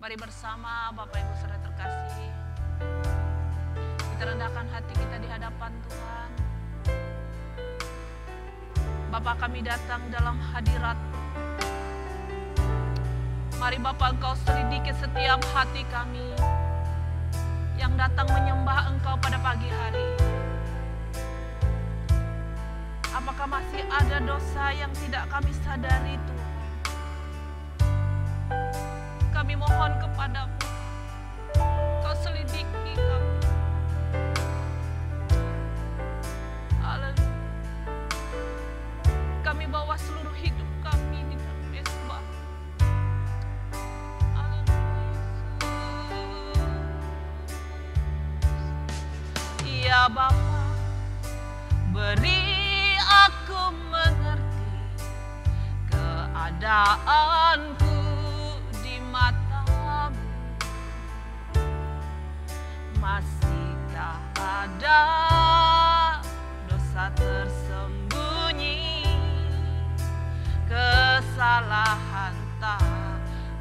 Mari bersama Bapak Ibu saudara terkasih, kita rendahkan hati kita di hadapan Tuhan. Bapa, kami datang dalam hadirat. Mari Bapa, Engkau selidiki setiap hati kami yang datang menyembah Engkau pada pagi hari. Apakah masih ada dosa yang tidak kami sadari, Tuhan? Kami mohon kepadamu, Kau selidiki kami. Haleluya. Kami bawa seluruh hidup kami di dalam mezbah. Ya Bapa, beri aku mengerti keadaanku di matamu. Masihkah ada dosa tersembunyi, kesalahan tak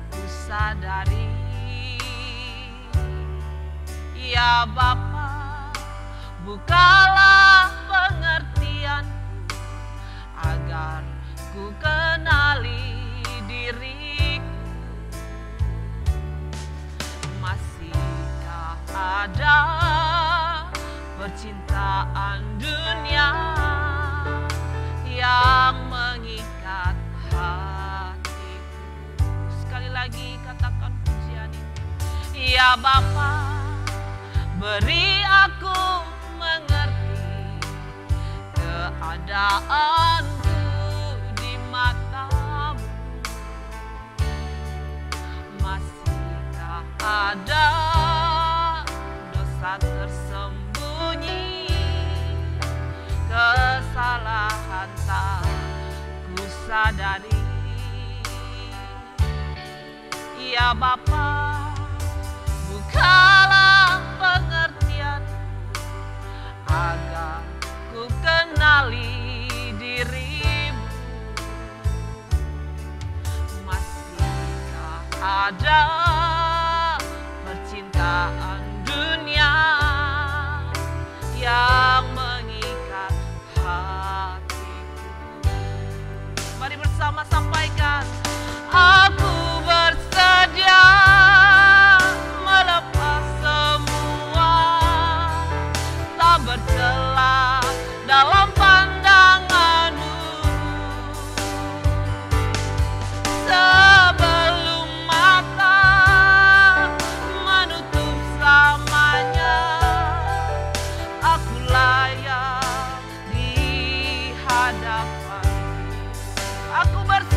ku sadari. Ya Bapa, bukalah pengertianku agar ku kenali diriku. Masihkah ada percintaan dunia yang mengikat hatiku? Sekali lagi katakan pujian ini. Ya Bapa, beri aku mengerti keadaanku di matamu. Masihkah ada dosa tersembunyi, kesalahan tak ku sadari. Ya Bapa, bukalah pengertianku agar ku kenali dirimu. Masihkah ada percintaan dunia yang mengikat hatiku? Mari bersama sampaikan. Aku bersedia melepas semua, tak bercela dalam pandanganmu. Sebelum mata menutup selamanya, aku layak di hadapan. Aku bersedia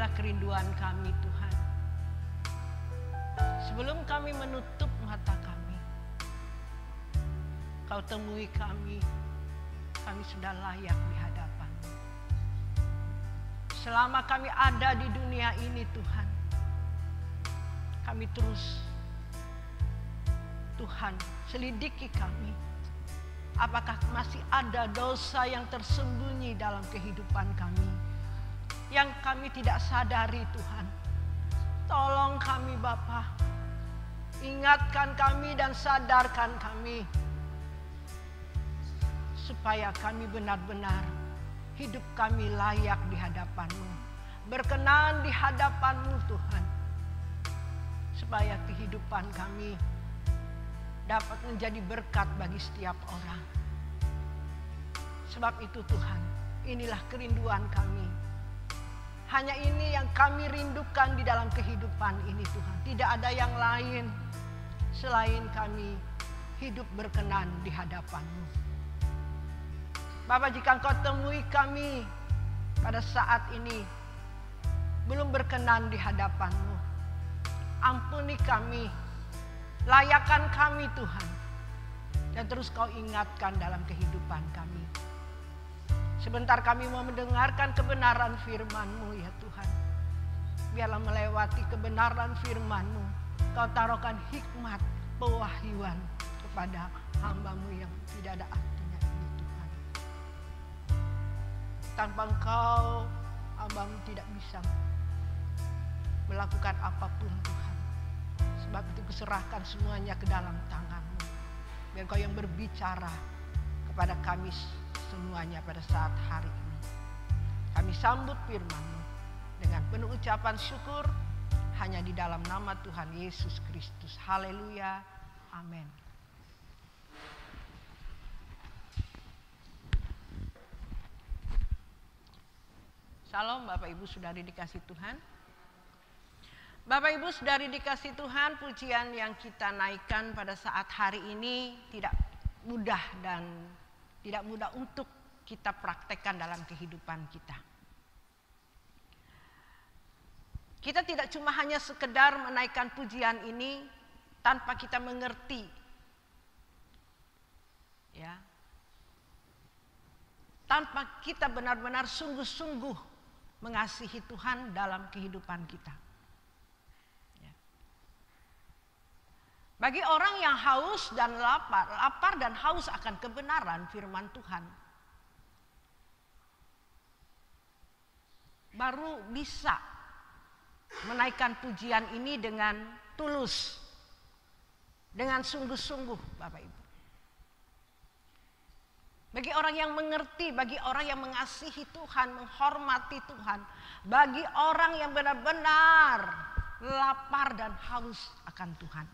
inilah kerinduan kami Tuhan. Sebelum kami menutup mata kami, Kau temui kami sudah layak di hadapan-Mu. Selama kami ada di dunia ini Tuhan, kami terus Tuhan selidiki kami. Apakah masih ada dosa yang tersembunyi dalam kehidupan kami, yang kami tidak sadari Tuhan. Tolong kami Bapa, ingatkan kami dan sadarkan kami, supaya kami benar-benar hidup kami layak di hadapan-Mu, berkenan di hadapan-Mu Tuhan. Supaya kehidupan kami dapat menjadi berkat bagi setiap orang. Sebab itu Tuhan, inilah kerinduan kami. Hanya ini yang kami rindukan di dalam kehidupan ini Tuhan. Tidak ada yang lain selain kami hidup berkenan di hadapan-Mu. Bapa, jika Engkau temui kami pada saat ini belum berkenan di hadapan-Mu, ampuni kami, layakkan kami Tuhan, dan terus Kau ingatkan dalam kehidupan kami. Sebentar kami mau mendengarkan kebenaran firman-Mu ya Tuhan. Biarlah melewati kebenaran firman-Mu, Kau taruhkan hikmat, pewahyuan kepada hamba-Mu yang tidak ada artinya ini Tuhan. Tanpa Engkau, hamba-Mu tidak bisa melakukan apapun Tuhan. Sebab itu kuserahkan semuanya ke dalam tangan-Mu. Biar Kau yang berbicara kepada kami semuanya pada saat hari ini. Kami sambut firman-Mu dengan penuh ucapan syukur hanya di dalam nama Tuhan Yesus Kristus. Haleluya. Amin. Salam Bapak Ibu Saudari dikasih Tuhan. Bapak Ibu Saudari dikasih Tuhan, pujian yang kita naikkan pada saat hari ini tidak mudah dan tidak mudah untuk kita praktekkan dalam kehidupan kita. Kita tidak cuma hanya sekedar menaikkan pujian ini tanpa kita mengerti, ya, tanpa kita benar-benar sungguh-sungguh mengasihi Tuhan dalam kehidupan kita. Bagi orang yang haus dan lapar dan haus akan kebenaran firman Tuhan, baru bisa menaikkan pujian ini dengan tulus, dengan sungguh-sungguh Bapak Ibu. Bagi orang yang mengerti, bagi orang yang mengasihi Tuhan, menghormati Tuhan, bagi orang yang benar-benar lapar dan haus akan Tuhan.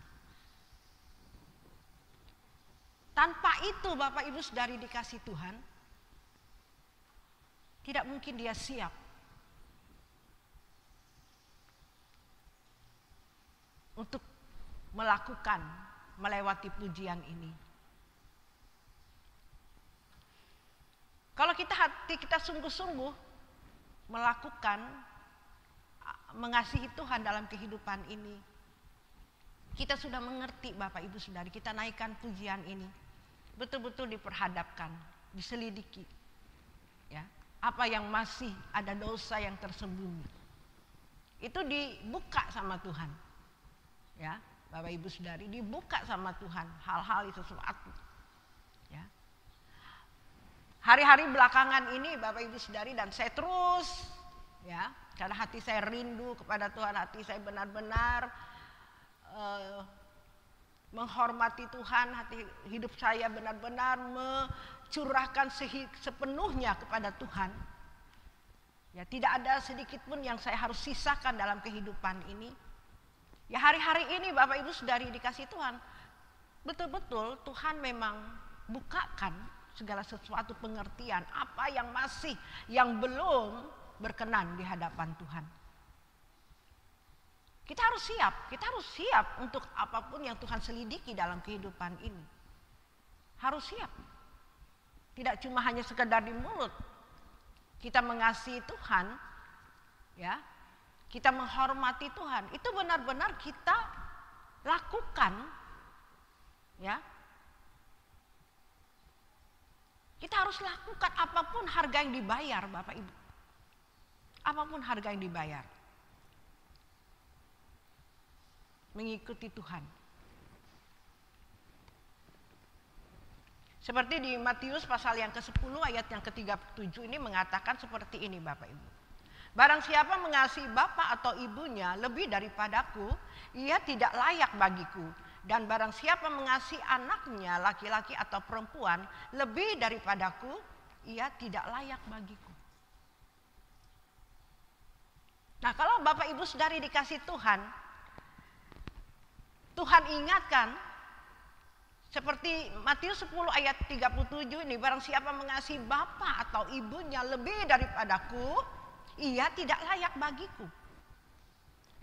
Tanpa itu Bapak Ibu Saudari dikasih Tuhan, tidak mungkin dia siap untuk melakukan, melewati pujian ini. Kalau hati kita sungguh-sungguh melakukan, mengasihi Tuhan dalam kehidupan ini, kita sudah mengerti Bapak Ibu Saudari, kita naikkan pujian ini, betul-betul diperhadapkan, diselidiki, ya, apa yang masih ada dosa yang tersembunyi, itu dibuka sama Tuhan, ya, Bapak Ibu Saudari, dibuka sama Tuhan hal-hal itu sesuatu, ya. Hari-hari belakangan ini Bapak Ibu Saudari, dan saya terus, ya, karena hati saya rindu kepada Tuhan, hati saya benar-benar menghormati Tuhan, hati hidup saya benar-benar mencurahkan sepenuhnya kepada Tuhan. Ya, tidak ada sedikit pun yang saya harus sisakan dalam kehidupan ini. Ya, hari-hari ini Bapak Ibu Saudari dikasih Tuhan, betul-betul Tuhan memang bukakan segala sesuatu pengertian apa yang masih, yang belum berkenan di hadapan Tuhan. Kita harus siap untuk apapun yang Tuhan selidiki dalam kehidupan ini. Harus siap. Tidak cuma hanya sekedar di mulut kita mengasihi Tuhan, ya, kita menghormati Tuhan, itu benar-benar kita lakukan, ya. Kita harus lakukan apapun harga yang dibayar, Bapak Ibu. Apapun harga yang dibayar. Mengikuti Tuhan. Seperti di Matius pasal yang ke-10 ayat yang ke-37 ini mengatakan seperti ini, Bapak Ibu. Barang siapa mengasihi bapak atau ibunya lebih daripadaku, ia tidak layak bagiku. Dan barang siapa mengasihi anaknya laki-laki atau perempuan lebih daripadaku, ia tidak layak bagiku. Nah, kalau Bapak Ibu Saudari dikasih Tuhan, Tuhan ingatkan seperti Matius 10 ayat 37 ini, barang siapa mengasihi bapak atau ibunya lebih daripadaku, ia tidak layak bagiku.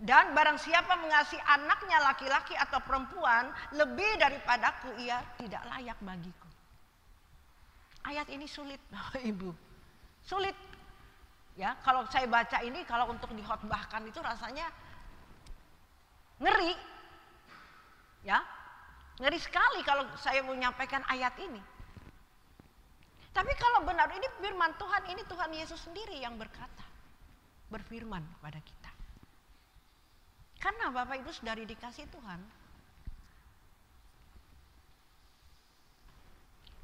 Dan barang siapa mengasihi anaknya laki-laki atau perempuan lebih daripadaku, ia tidak layak bagiku. Ayat ini sulit, Bapak Ibu. Sulit. Ya, kalau saya baca ini, kalau untuk dikhotbahkan itu rasanya ngeri. Ya. Ngeri sekali kalau saya menyampaikan ayat ini. Tapi kalau benar ini firman Tuhan, ini Tuhan Yesus sendiri yang berkata, berfirman kepada kita. Karena Bapak Ibu Saudari dikasih Tuhan,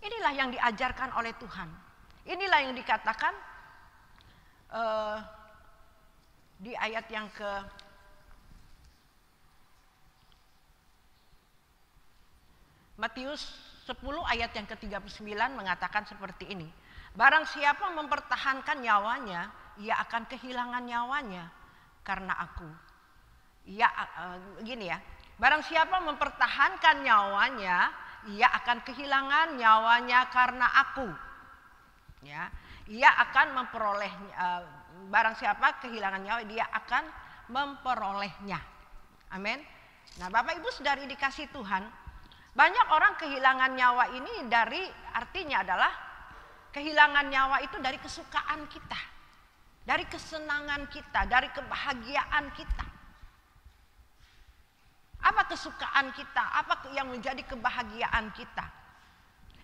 inilah yang diajarkan oleh Tuhan. Inilah yang dikatakan di ayat yang ke Matius 10 ayat yang ke-39 mengatakan seperti ini. Barang siapa mempertahankan nyawanya, ia akan kehilangan nyawanya karena aku. Ya, gini ya. Barang siapa mempertahankan nyawanya, ia akan kehilangan nyawanya karena aku. Ya, ia akan memperolehnya. Barang siapa kehilangan nyawa, dia akan memperolehnya. Amin. Nah, Bapak Ibu Saudari dikasih Tuhan, banyak orang kehilangan nyawa ini dari artinya adalah kehilangan nyawa itu dari kesukaan kita, dari kesenangan kita, dari kebahagiaan kita. Apa kesukaan kita? Apa yang menjadi kebahagiaan kita?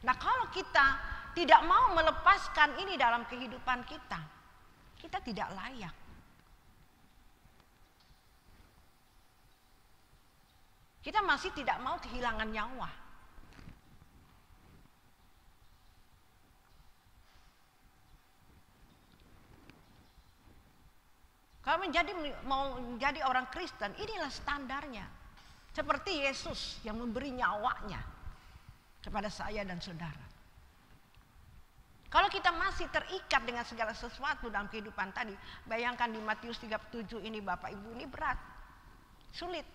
Nah, kalau kita tidak mau melepaskan ini dalam kehidupan kita, kita tidak layak. Kita masih tidak mau kehilangan nyawa. Kalau mau menjadi orang Kristen, inilah standarnya. Seperti Yesus yang memberi nyawanya kepada saya dan saudara. Kalau kita masih terikat dengan segala sesuatu dalam kehidupan tadi, bayangkan di Matius 37 ini Bapak Ibu, ini berat, sulit.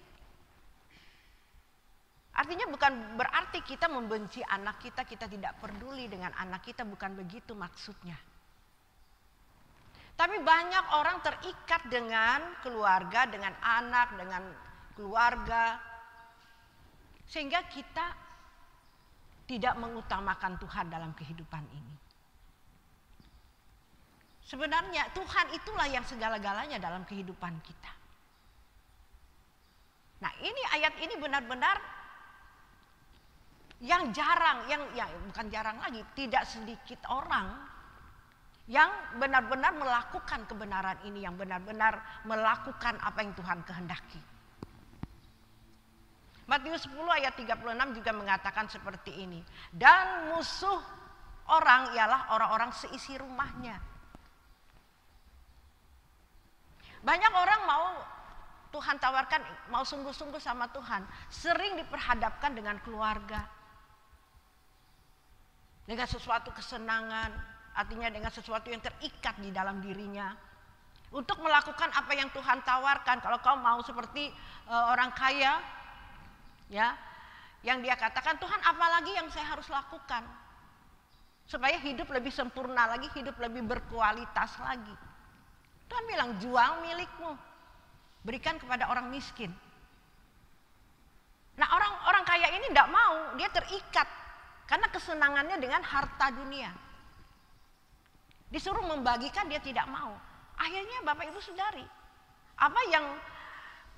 Artinya bukan berarti kita membenci anak kita, kita tidak peduli dengan anak kita, bukan begitu maksudnya. Tapi banyak orang terikat dengan keluarga, dengan anak, dengan keluarga, sehingga kita tidak mengutamakan Tuhan dalam kehidupan ini. Sebenarnya Tuhan itulah yang segala-galanya dalam kehidupan kita. Nah, ini ayat ini benar-benar yang jarang, bukan jarang lagi, tidak sedikit orang yang benar-benar melakukan kebenaran ini, yang benar-benar melakukan apa yang Tuhan kehendaki. Matius 10 ayat 36 juga mengatakan seperti ini. Dan musuh orang ialah orang-orang seisi rumahnya. Banyak orang mau Tuhan tawarkan, mau sungguh-sungguh sama Tuhan, sering diperhadapkan dengan keluarga. Dengan sesuatu kesenangan, artinya dengan sesuatu yang terikat di dalam dirinya. Untuk melakukan apa yang Tuhan tawarkan. Kalau kau mau seperti orang kaya, ya, yang dia katakan, Tuhan apalagi yang saya harus lakukan supaya hidup lebih sempurna lagi, hidup lebih berkualitas lagi. Tuhan bilang, jual milikmu, berikan kepada orang miskin. Nah, orang kaya ini tidak mau, dia terikat karena kesenangannya dengan harta dunia. Disuruh membagikan dia tidak mau. Akhirnya Bapak Ibu Saudari, Apa yang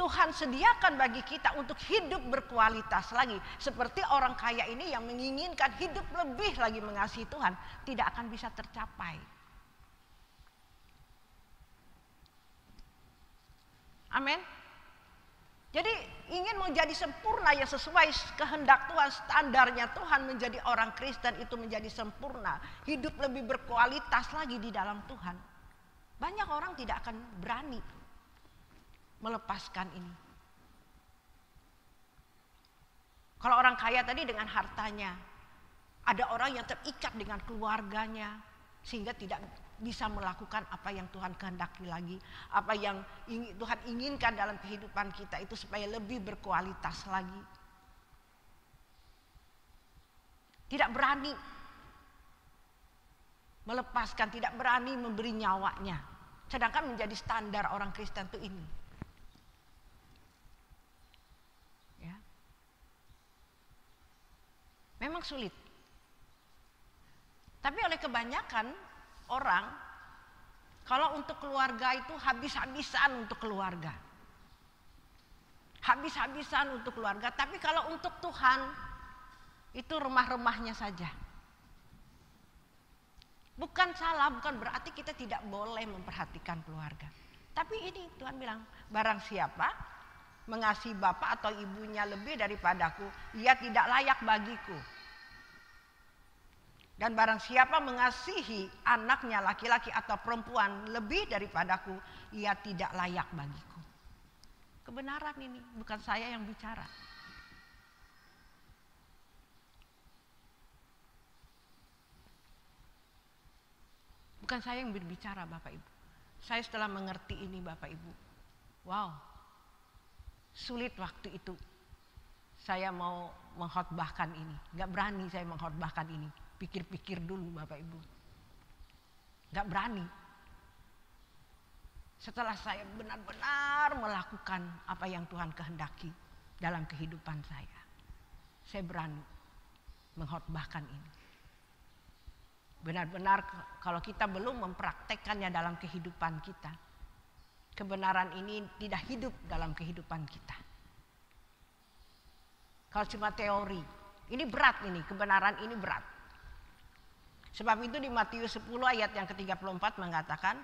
Tuhan sediakan bagi kita untuk hidup berkualitas lagi. Seperti orang kaya ini yang menginginkan hidup lebih lagi mengasihi Tuhan, tidak akan bisa tercapai. Amin. Jadi ingin menjadi sempurna yang sesuai kehendak Tuhan, standarnya Tuhan, menjadi orang Kristen itu menjadi sempurna, hidup lebih berkualitas lagi di dalam Tuhan. Banyak orang tidak akan berani melepaskan ini. Kalau orang kaya tadi dengan hartanya, ada orang yang terikat dengan keluarganya sehingga tidak bisa melakukan apa yang Tuhan kehendaki lagi, apa yang Tuhan inginkan dalam kehidupan kita itu supaya lebih berkualitas lagi. Tidak berani melepaskan, tidak berani memberi nyawanya. Sedangkan menjadi standar orang Kristen itu ini. Ya. Memang sulit. Tapi oleh kebanyakan orang, kalau untuk keluarga itu habis-habisan untuk keluarga. Habis-habisan untuk keluarga, tapi kalau untuk Tuhan itu remah-remahnya saja. Bukan salah, bukan berarti kita tidak boleh memperhatikan keluarga. Tapi ini Tuhan bilang, barang siapa mengasihi bapak atau ibunya lebih daripadaku, ia tidak layak bagiku. Dan barang siapa mengasihi anaknya laki-laki atau perempuan lebih daripadaku, ia tidak layak bagiku. Kebenaran ini, bukan saya yang bicara. Bukan saya yang berbicara, Bapak Ibu. Saya setelah mengerti ini, Bapak Ibu, wow, sulit waktu itu saya mau mengkhotbahkan ini. Gak berani saya mengkhotbahkan ini. Pikir-pikir dulu Bapak Ibu. Gak berani. Setelah saya benar-benar melakukan apa yang Tuhan kehendaki dalam kehidupan saya berani mengkhotbahkan ini. Benar-benar kalau kita belum mempraktekkannya dalam kehidupan kita, kebenaran ini tidak hidup dalam kehidupan kita. Kalau cuma teori, ini berat ini, kebenaran ini berat. Sebab itu di Matius 10 ayat yang ke-34 mengatakan,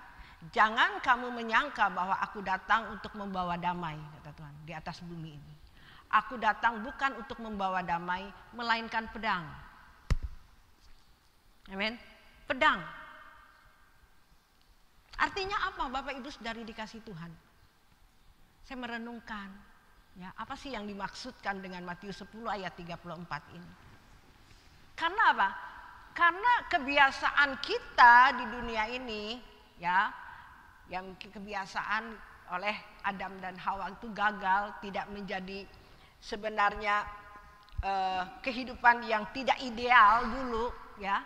jangan kamu menyangka bahwa aku datang untuk membawa damai, kata Tuhan, di atas bumi ini. Aku datang bukan untuk membawa damai, melainkan pedang. Amin. Pedang. Artinya apa Bapak Ibu Saudari dikasih Tuhan? Saya merenungkan, ya, apa sih yang dimaksudkan dengan Matius 10 ayat 34 ini? Karena apa? Karena kebiasaan kita di dunia ini, ya, yang kebiasaan oleh Adam dan Hawa itu gagal, tidak menjadi sebenarnya kehidupan yang tidak ideal dulu, ya,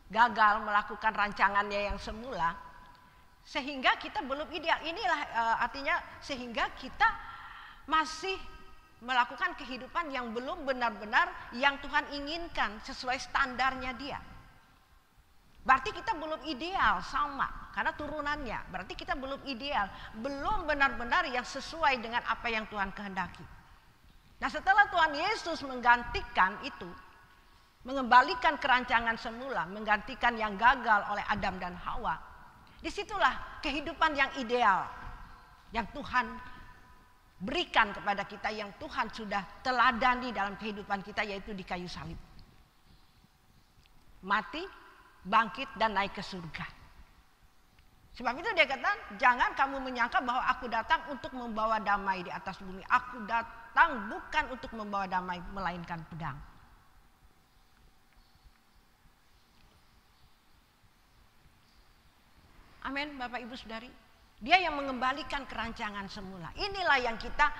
gagal melakukan rancangannya yang semula, sehingga kita belum ideal. Inilah artinya sehingga kita masih melakukan kehidupan yang belum benar-benar yang Tuhan inginkan sesuai standarnya Dia. Berarti kita belum ideal sama karena turunannya. Berarti kita belum ideal, belum benar-benar yang sesuai dengan apa yang Tuhan kehendaki. Nah, setelah Tuhan Yesus menggantikan itu, mengembalikan kerancangan semula, menggantikan yang gagal oleh Adam dan Hawa, disitulah kehidupan yang ideal yang Tuhan berikan kepada kita, yang Tuhan sudah teladani dalam kehidupan kita, yaitu di kayu salib. Mati, bangkit, dan naik ke surga. Sebab itu dia kata, jangan kamu menyangka bahwa aku datang untuk membawa damai di atas bumi. Aku datang bukan untuk membawa damai, melainkan pedang. Amin, Bapak Ibu Saudari. Dia yang mengembalikan kerancangan semula. Inilah yang kita,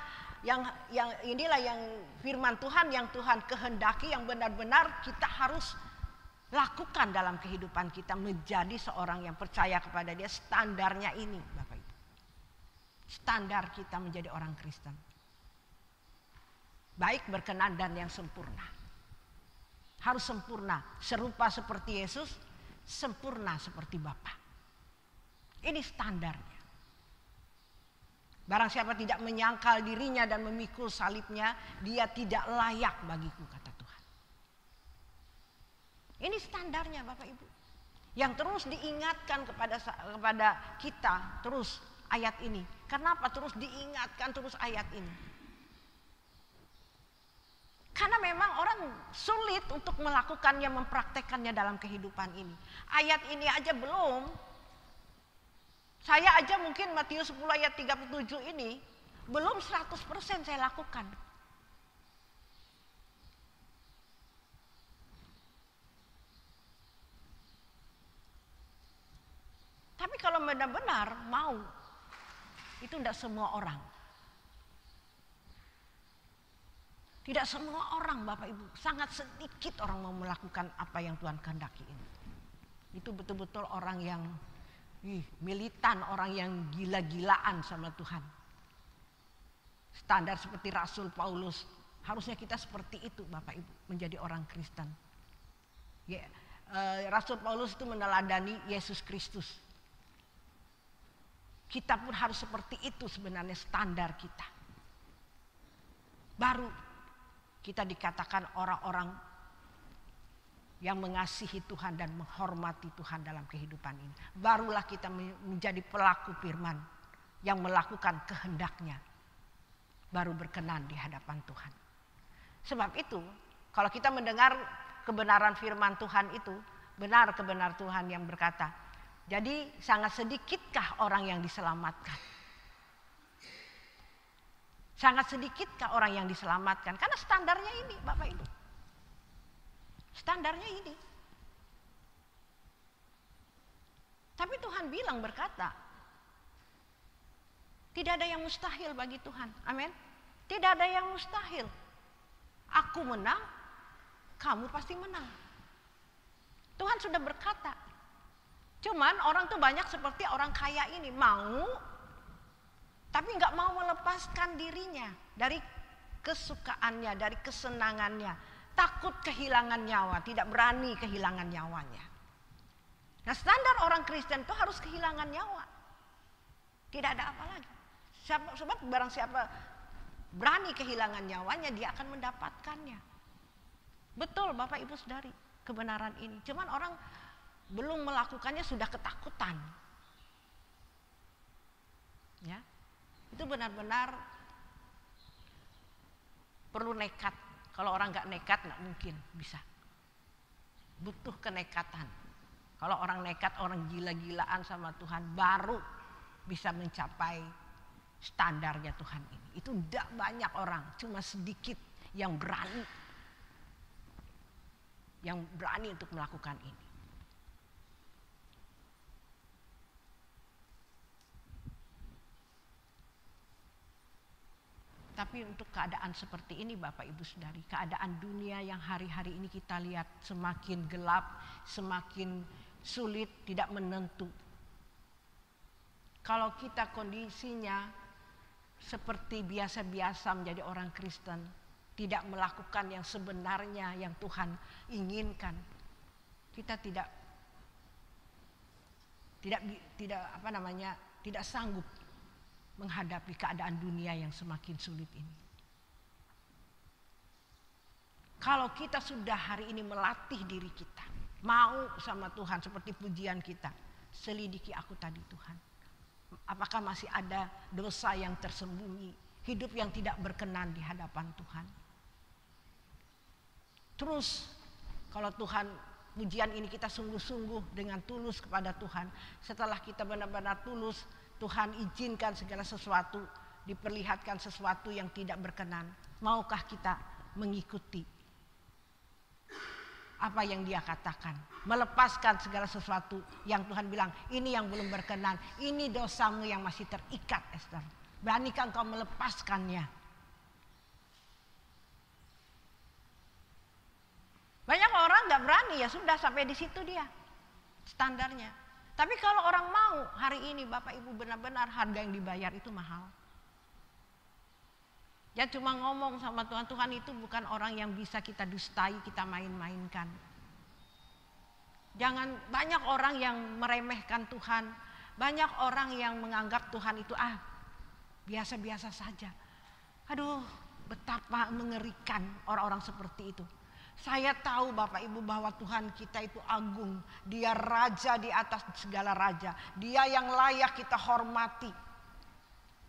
inilah yang firman Tuhan yang Tuhan kehendaki, yang benar-benar kita harus lakukan dalam kehidupan kita, menjadi seorang yang percaya kepada Dia. Standarnya ini, Bapak Ibu. Standar kita menjadi orang Kristen. Baik, berkenan, dan yang sempurna. Harus sempurna, serupa seperti Yesus, sempurna seperti Bapa. Ini standarnya. Barang siapa tidak menyangkal dirinya dan memikul salibnya, dia tidak layak bagiku, kata Tuhan. Ini standarnya Bapak Ibu. Yang terus diingatkan kepada kita terus ayat ini. Kenapa terus diingatkan terus ayat ini? Karena memang orang sulit untuk melakukannya, mempraktekannya dalam kehidupan ini. Ayat ini aja belum. Saya aja mungkin Matius 10 ayat 37 ini belum 100% saya lakukan. Tapi kalau benar-benar mau, itu tidak semua orang. Tidak semua orang Bapak Ibu, sangat sedikit orang mau melakukan apa yang Tuhan kehendaki ini. Itu betul-betul orang yang militan, orang yang gila-gilaan sama Tuhan. Standar seperti Rasul Paulus, harusnya kita seperti itu Bapak Ibu, menjadi orang Kristen. Ya, Rasul Paulus itu meneladani Yesus Kristus. Kita pun harus seperti itu sebenarnya standar kita. Baru kita dikatakan orang-orang yang mengasihi Tuhan dan menghormati Tuhan dalam kehidupan ini. Barulah kita menjadi pelaku firman yang melakukan kehendaknya. Baru berkenan di hadapan Tuhan. Sebab itu, kalau kita mendengar kebenaran firman Tuhan itu, benar kebenaran Tuhan yang berkata, jadi sangat sedikitkah orang yang diselamatkan? Sangat sedikitkah orang yang diselamatkan? Karena standarnya ini Bapak Ibu. Standarnya ini. Tapi Tuhan bilang berkata, tidak ada yang mustahil bagi Tuhan. Amin. Tidak ada yang mustahil. Aku menang, kamu pasti menang. Tuhan sudah berkata. Cuman orang tuh banyak seperti orang kaya ini, mau tapi nggak mau melepaskan dirinya dari kesukaannya, dari kesenangannya, takut kehilangan nyawa, tidak berani kehilangan nyawanya. Nah, standar orang Kristen itu harus kehilangan nyawa, tidak ada apa lagi. Sebab barang siapa berani kehilangan nyawanya, dia akan mendapatkannya. Betul Bapak Ibu Saudari, kebenaran ini. Cuman orang belum melakukannya sudah ketakutan. Ya, itu benar-benar perlu nekat. Kalau orang nggak nekat nggak mungkin bisa. Butuh kenekatan. Kalau orang nekat, orang gila-gilaan sama Tuhan, baru bisa mencapai standarnya Tuhan ini. Itu tidak banyak orang, cuma sedikit yang berani untuk melakukan ini. Tapi untuk keadaan seperti ini Bapak Ibu Saudari, keadaan dunia yang hari-hari ini kita lihat semakin gelap, semakin sulit, tidak menentu. Kalau kita kondisinya seperti biasa-biasa menjadi orang Kristen, tidak melakukan yang sebenarnya yang Tuhan inginkan, kita tidak sanggup menghadapi keadaan dunia yang semakin sulit ini. Kalau kita sudah hari ini melatih diri kita, mau sama Tuhan seperti pujian kita, selidiki aku tadi Tuhan. Apakah masih ada dosa yang tersembunyi, hidup yang tidak berkenan di hadapan Tuhan? Terus kalau Tuhan, pujian ini kita sungguh-sungguh dengan tulus kepada Tuhan, setelah kita benar-benar tulus, Tuhan izinkan segala sesuatu, diperlihatkan sesuatu yang tidak berkenan. Maukah kita mengikuti apa yang Dia katakan? Melepaskan segala sesuatu yang Tuhan bilang, ini yang belum berkenan, ini dosamu yang masih terikat, Esther. Beranikah engkau melepaskannya? Banyak orang gak berani, ya sudah sampai di situ dia standarnya. Tapi kalau orang mau hari ini Bapak Ibu, benar-benar harga yang dibayar itu mahal. Ya cuma ngomong sama Tuhan, Tuhan itu bukan orang yang bisa kita dustai, kita main-mainkan. Jangan, banyak orang yang meremehkan Tuhan, banyak orang yang menganggap Tuhan itu biasa-biasa saja. Aduh, betapa mengerikan orang-orang seperti itu. Saya tahu Bapak Ibu bahwa Tuhan kita itu agung. Dia raja di atas segala raja. Dia yang layak kita hormati.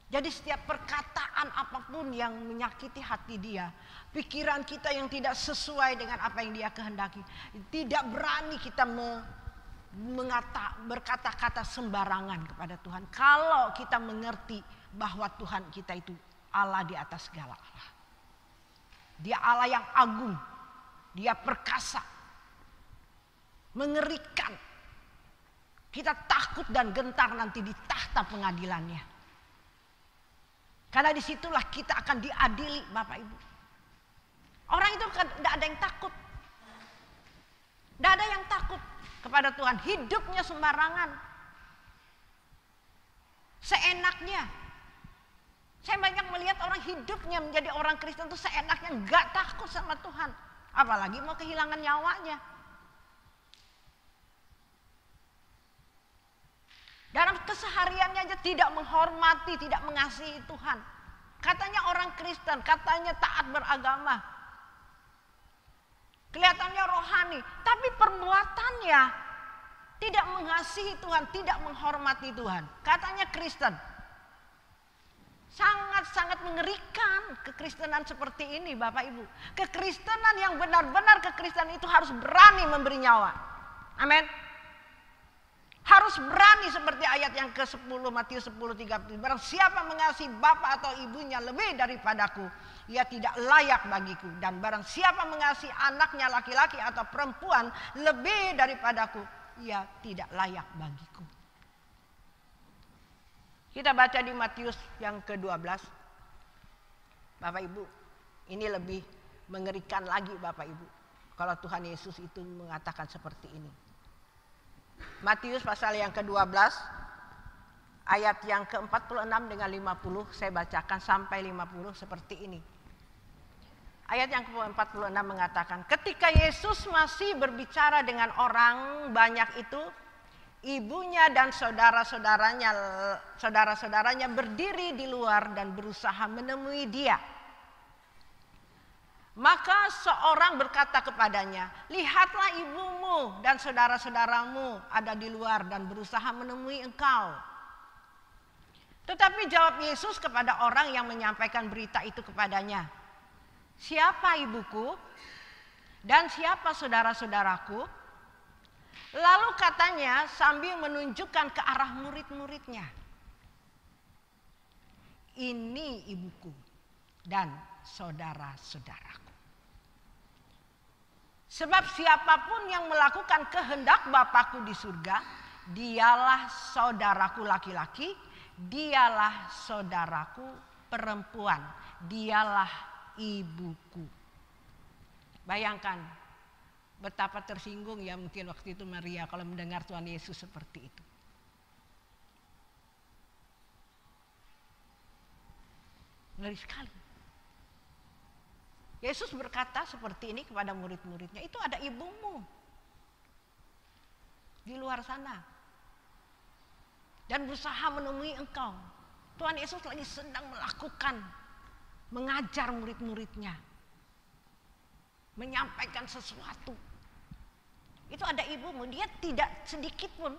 Jadi setiap perkataan apapun yang menyakiti hati dia, pikiran kita yang tidak sesuai dengan apa yang dia kehendaki, tidak berani kita berkata-kata sembarangan kepada Tuhan. Kalau kita mengerti bahwa Tuhan kita itu Allah di atas segala Allah. Dia Allah yang agung. Dia perkasa, mengerikan. Kita takut dan gentar nanti di tahta pengadilannya. Karena disitulah kita akan diadili Bapak Ibu. Orang itu tidak ada yang takut. Tidak ada yang takut kepada Tuhan. Hidupnya sembarangan. Seenaknya. Saya banyak melihat orang hidupnya menjadi orang Kristen itu seenaknya, gak takut sama Tuhan. Apalagi mau kehilangan nyawanya. Dalam kesehariannya aja tidak menghormati, tidak mengasihi Tuhan. Katanya orang Kristen, katanya taat beragama. Kelihatannya rohani, tapi perbuatannya tidak mengasihi Tuhan, tidak menghormati Tuhan. Katanya Kristen. Sangat-sangat mengerikan kekristenan seperti ini Bapak Ibu. Kekristenan yang benar-benar kekristenan itu harus berani memberi nyawa. Amin. Harus berani seperti ayat yang ke-10 Matius 10:30. Barang siapa mengasihi bapa atau ibunya lebih daripadaku, ia tidak layak bagiku. Dan barang siapa mengasihi anaknya laki-laki atau perempuan lebih daripadaku, ia tidak layak bagiku. Kita baca di Matius yang ke-12. Bapak Ibu, ini lebih mengerikan lagi Bapak Ibu. Kalau Tuhan Yesus itu mengatakan seperti ini. Matius pasal yang ke-12, ayat yang ke-46 dengan 50, saya bacakan sampai 50 seperti ini. Ayat yang ke-46 mengatakan, ketika Yesus masih berbicara dengan orang banyak itu, ibunya dan saudara-saudaranya berdiri di luar dan berusaha menemui dia. Maka seorang berkata kepadanya, lihatlah ibumu dan saudara-saudaramu ada di luar dan berusaha menemui engkau. Tetapi jawab Yesus kepada orang yang menyampaikan berita itu kepadanya, siapa ibuku dan siapa saudara-saudaraku? Lalu katanya sambil menunjukkan ke arah murid-muridnya, ini ibuku dan saudara-saudaraku. Sebab siapapun yang melakukan kehendak Bapakku di surga, dialah saudaraku laki-laki, dialah saudaraku perempuan, dialah ibuku. Bayangkan betapa tersinggung ya mungkin waktu itu Maria kalau mendengar Tuhan Yesus seperti itu. Ngeri sekali. Yesus berkata seperti ini kepada murid-muridnya, itu ada ibumu di luar sana dan berusaha menemui engkau. Tuhan Yesus lagi sedang mengajar murid-muridnya, menyampaikan sesuatu. Itu ada ibumu, dia tidak sedikit pun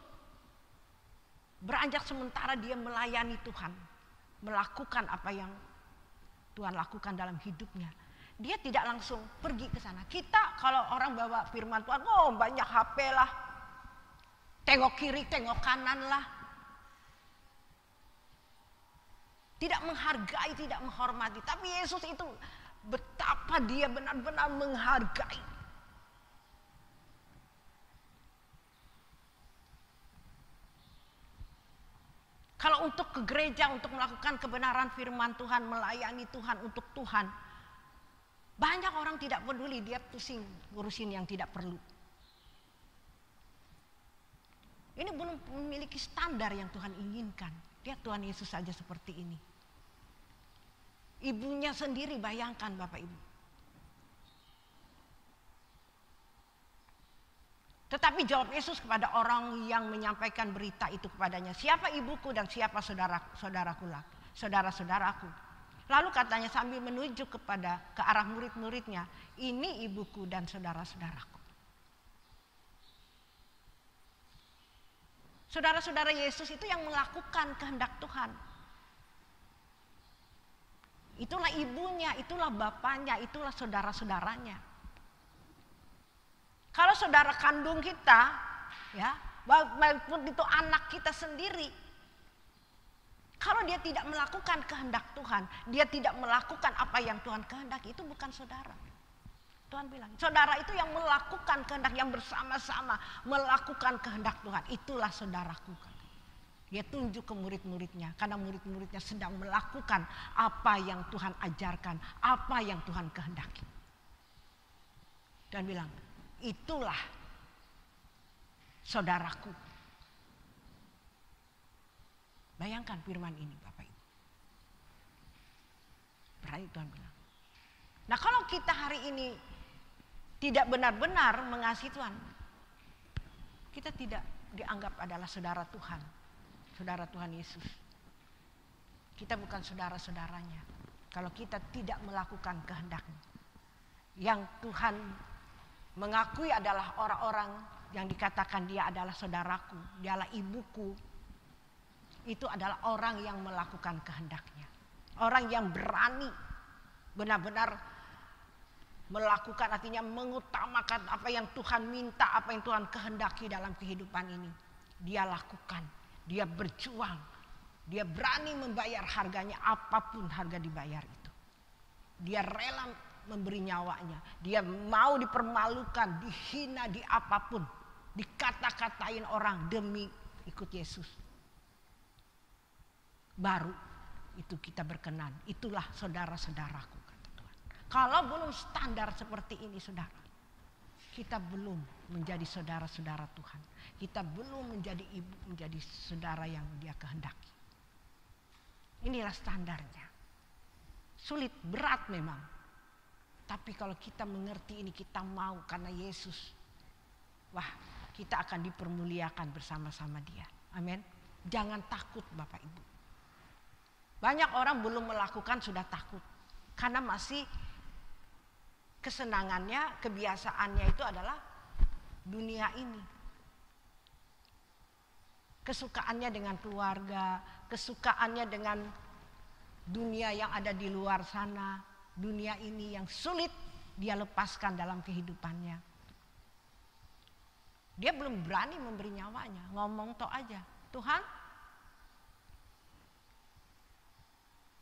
beranjak sementara dia melayani Tuhan, melakukan apa yang Tuhan lakukan dalam hidupnya. Dia tidak langsung pergi ke sana. Kita kalau orang bawa firman Tuhan, oh banyak HP lah, tengok kiri, tengok kanan lah. Tidak menghargai, tidak menghormati. Tapi Yesus itu betapa dia benar-benar menghargai. Kalau untuk ke gereja, untuk melakukan kebenaran firman Tuhan, melayani Tuhan untuk Tuhan, banyak orang tidak peduli, dia pusing ngurusin yang tidak perlu. Ini belum memiliki standar yang Tuhan inginkan. Lihat Tuhan Yesus saja seperti ini. Ibunya sendiri, bayangkan Bapak Ibu. Tetapi jawab Yesus kepada orang yang menyampaikan berita itu kepadanya, siapa ibuku dan siapa saudaraku laki? saudara-saudaraku. Lalu katanya sambil menuju ke arah murid-muridnya, ini ibuku dan saudara-saudaraku. Saudara-saudara Yesus itu yang melakukan kehendak Tuhan. Itulah ibunya, itulah bapaknya, itulah saudara-saudaranya. Kalau saudara kandung kita, ya, walaupun itu anak kita sendiri, kalau dia tidak melakukan kehendak Tuhan, dia tidak melakukan apa yang Tuhan kehendaki, itu bukan saudara. Tuhan bilang, saudara itu yang melakukan kehendak, yang bersama-sama melakukan kehendak Tuhan. Itulah saudaraku. Dia tunjuk ke murid-muridnya, karena murid-muridnya sedang melakukan apa yang Tuhan ajarkan, apa yang Tuhan kehendaki. Dan bilang, itulah saudaraku. Bayangkan firman ini Bapak Ibu. Berarti Tuhan bilang. Nah kalau kita hari ini tidak benar-benar mengasihi Tuhan, kita tidak dianggap adalah saudara Tuhan. Saudara Tuhan Yesus. Kita bukan saudara-saudaranya. Kalau kita tidak melakukan kehendak-Nya. Yang Tuhan mengakui adalah orang-orang yang dikatakan dia adalah saudaraku, dia adalah ibuku. Itu adalah orang yang melakukan kehendak-Nya. Orang yang berani benar-benar melakukan, artinya mengutamakan apa yang Tuhan minta, apa yang Tuhan kehendaki dalam kehidupan ini. Dia lakukan, dia berjuang, dia berani membayar harganya, apapun harga dibayar itu. Dia rela memberi nyawanya, dia mau dipermalukan, dihina, di apapun, dikata-katain orang demi ikut Yesus. Baru itu kita berkenan, itulah saudara-saudaraku, kata Tuhan. Kalau belum standar seperti ini saudara, kita belum menjadi saudara-saudara Tuhan. Kita belum menjadi ibu, menjadi saudara yang dia kehendaki. Inilah standarnya. Sulit, berat memang. Tapi kalau kita mengerti ini, kita mau karena Yesus. Wah, kita akan dipermuliakan bersama-sama dia. Amin. Jangan takut Bapak Ibu. Banyak orang belum melakukan sudah takut. Karena masih kesenangannya, kebiasaannya itu adalah dunia ini. Kesukaannya dengan keluarga, kesukaannya dengan dunia yang ada di luar sana. Dunia ini yang sulit dia lepaskan dalam kehidupannya. Dia belum berani memberi nyawanya, ngomong tok aja. Tuhan,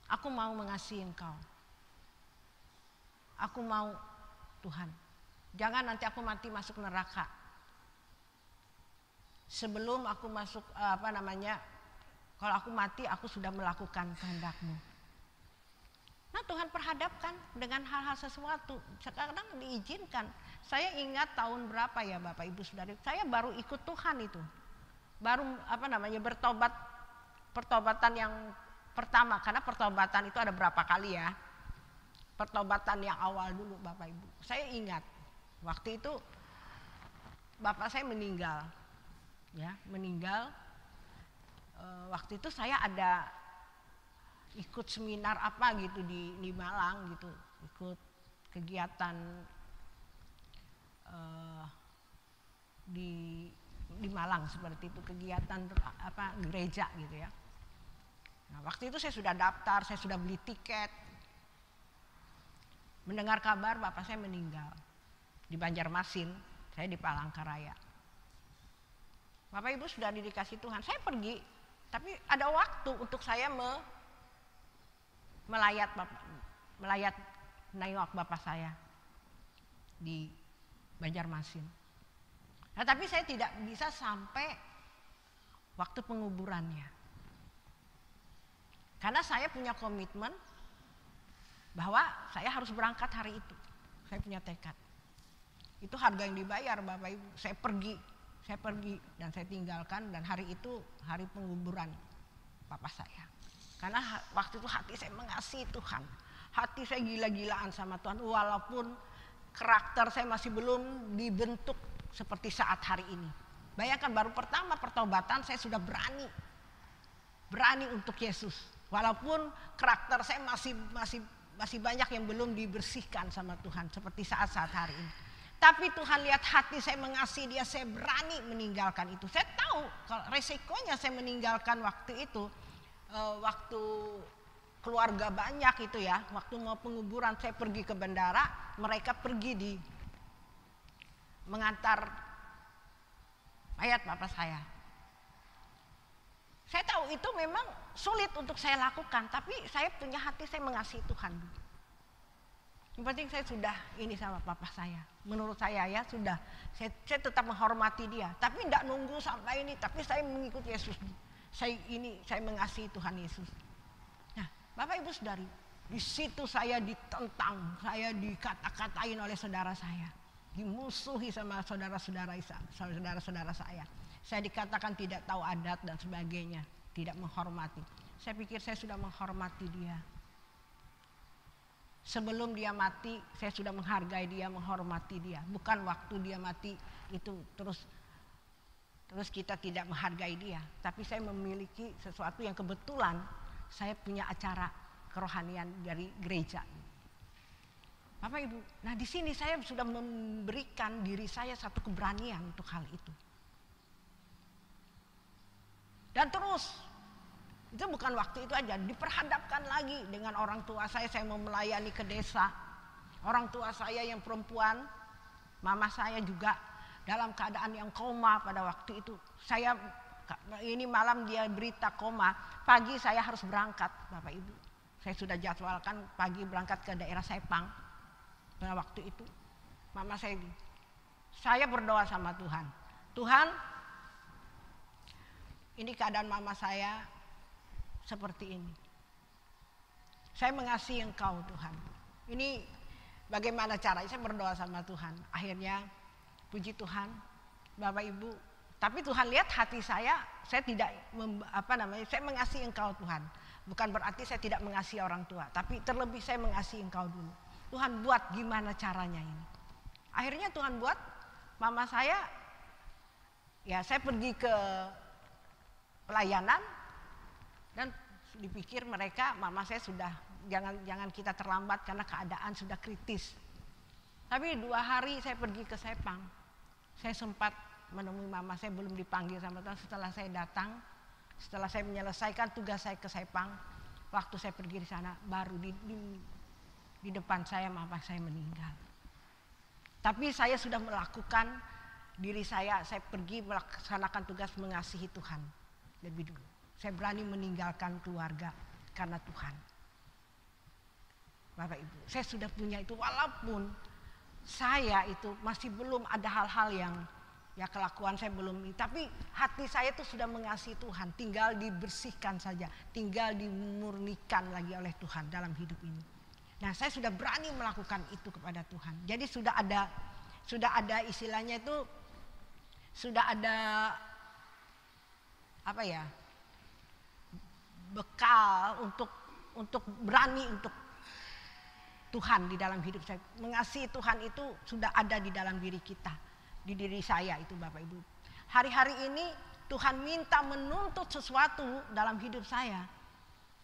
aku mau mengasihi Engkau. Aku mau Tuhan. Jangan nanti aku mati masuk neraka. Sebelum aku masuk kalau aku mati aku sudah melakukan kehendak-Mu. Nah Tuhan perhadapkan dengan hal-hal sesuatu. Sekarang diizinkan. Saya ingat tahun berapa ya Bapak Ibu Saudara, saya baru ikut Tuhan itu. Baru bertobat, pertobatan yang pertama, karena pertobatan itu ada berapa kali ya. Pertobatan yang awal dulu Bapak Ibu. Saya ingat waktu itu bapak saya meninggal. Ya, meninggal. Waktu itu saya ada ikut seminar apa gitu di Malang gitu. Ikut kegiatan di Malang seperti itu, kegiatan gereja gitu ya. Nah, waktu itu saya sudah daftar, saya sudah beli tiket. Mendengar kabar bapak saya meninggal di Banjarmasin, saya di Palangkaraya. Bapak Ibu sudah dikasih Tuhan, saya pergi, tapi ada waktu untuk saya melayat nengok bapak saya di Banjarmasin. Nah, tapi saya tidak bisa sampai waktu penguburannya. Karena saya punya komitmen bahwa saya harus berangkat hari itu. Saya punya tekad. Itu harga yang dibayar Bapak Ibu. Saya pergi dan saya tinggalkan, dan hari itu hari penguburan bapak saya. Karena waktu itu hati saya mengasihi Tuhan. Hati saya gila-gilaan sama Tuhan, walaupun karakter saya masih belum dibentuk seperti saat hari ini. Bayangkan baru pertama pertobatan saya sudah berani untuk Yesus. Walaupun karakter saya masih banyak yang belum dibersihkan sama Tuhan seperti saat-saat hari ini. Tapi Tuhan lihat hati saya mengasihi dia, saya berani meninggalkan itu. Saya tahu kalau resikonya saya meninggalkan waktu itu, waktu keluarga banyak itu ya, waktu mau penguburan saya pergi ke bandara, mereka pergi mengantar mayat bapak saya. Saya tahu itu memang sulit untuk saya lakukan, tapi saya punya hati, saya mengasihi Tuhan. Yang penting saya sudah ini sama papa saya. Menurut saya ya sudah, saya tetap menghormati dia. Tapi tidak nunggu sampai ini, tapi saya mengikuti Yesus. Saya mengasihi Tuhan Yesus. Nah, Bapak Ibu Saudari, di situ saya ditentang, saya dikata-katain oleh saudara saya, dimusuhi sama saudara-saudara saya. Saya dikatakan tidak tahu adat dan sebagainya, tidak menghormati. Saya pikir saya sudah menghormati dia. Sebelum dia mati, saya sudah menghargai dia, menghormati dia. Bukan waktu dia mati itu terus kita tidak menghargai dia. Tapi saya memiliki sesuatu yang kebetulan saya punya acara kerohanian dari gereja. Bapak Ibu, nah di sini saya sudah memberikan diri saya satu keberanian untuk hal itu. Dan terus itu bukan waktu itu aja, diperhadapkan lagi dengan orang tua saya mau melayani ke desa. Orang tua saya yang perempuan, mama saya juga dalam keadaan yang koma pada waktu itu. Ini malam dia berita koma, pagi saya harus berangkat Bapak Ibu. Saya sudah jadwalkan pagi berangkat ke daerah Sepang. Pada waktu itu mama saya berdoa sama Tuhan. Tuhan, ini keadaan mama saya seperti ini. Saya mengasihi Engkau Tuhan. Ini bagaimana caranya? Saya berdoa sama Tuhan. Akhirnya puji Tuhan, Bapak Ibu. Tapi Tuhan lihat hati saya tidak saya mengasihi Engkau Tuhan. Bukan berarti saya tidak mengasihi orang tua, tapi terlebih saya mengasihi Engkau dulu. Tuhan buat gimana caranya ini. Akhirnya Tuhan buat mama saya, ya saya pergi ke pelayanan. Dan dipikir mereka, mama saya sudah jangan kita terlambat karena keadaan sudah kritis. Tapi 2 hari saya pergi ke Sepang. Saya sempat menemui mama saya, belum dipanggil sama Tuhan. Setelah saya datang, setelah saya menyelesaikan tugas saya ke Sepang, waktu saya pergi di sana baru di depan saya mama saya meninggal. Tapi saya sudah melakukan diri saya pergi melaksanakan tugas mengasihi Tuhan lebih dulu. Saya berani meninggalkan keluarga karena Tuhan. Bapak Ibu, saya sudah punya itu walaupun saya itu masih belum ada hal-hal yang ya kelakuan saya belum, tapi hati saya itu sudah mengasihi Tuhan, tinggal dibersihkan saja, tinggal dimurnikan lagi oleh Tuhan dalam hidup ini. Nah, saya sudah berani melakukan itu kepada Tuhan. Jadi sudah ada istilahnya itu, sudah ada apa ya? Bekal untuk berani untuk Tuhan di dalam hidup saya. Mengasihi Tuhan itu sudah ada di dalam diri kita, di diri saya itu Bapak Ibu. Hari-hari ini Tuhan minta menuntut sesuatu dalam hidup saya.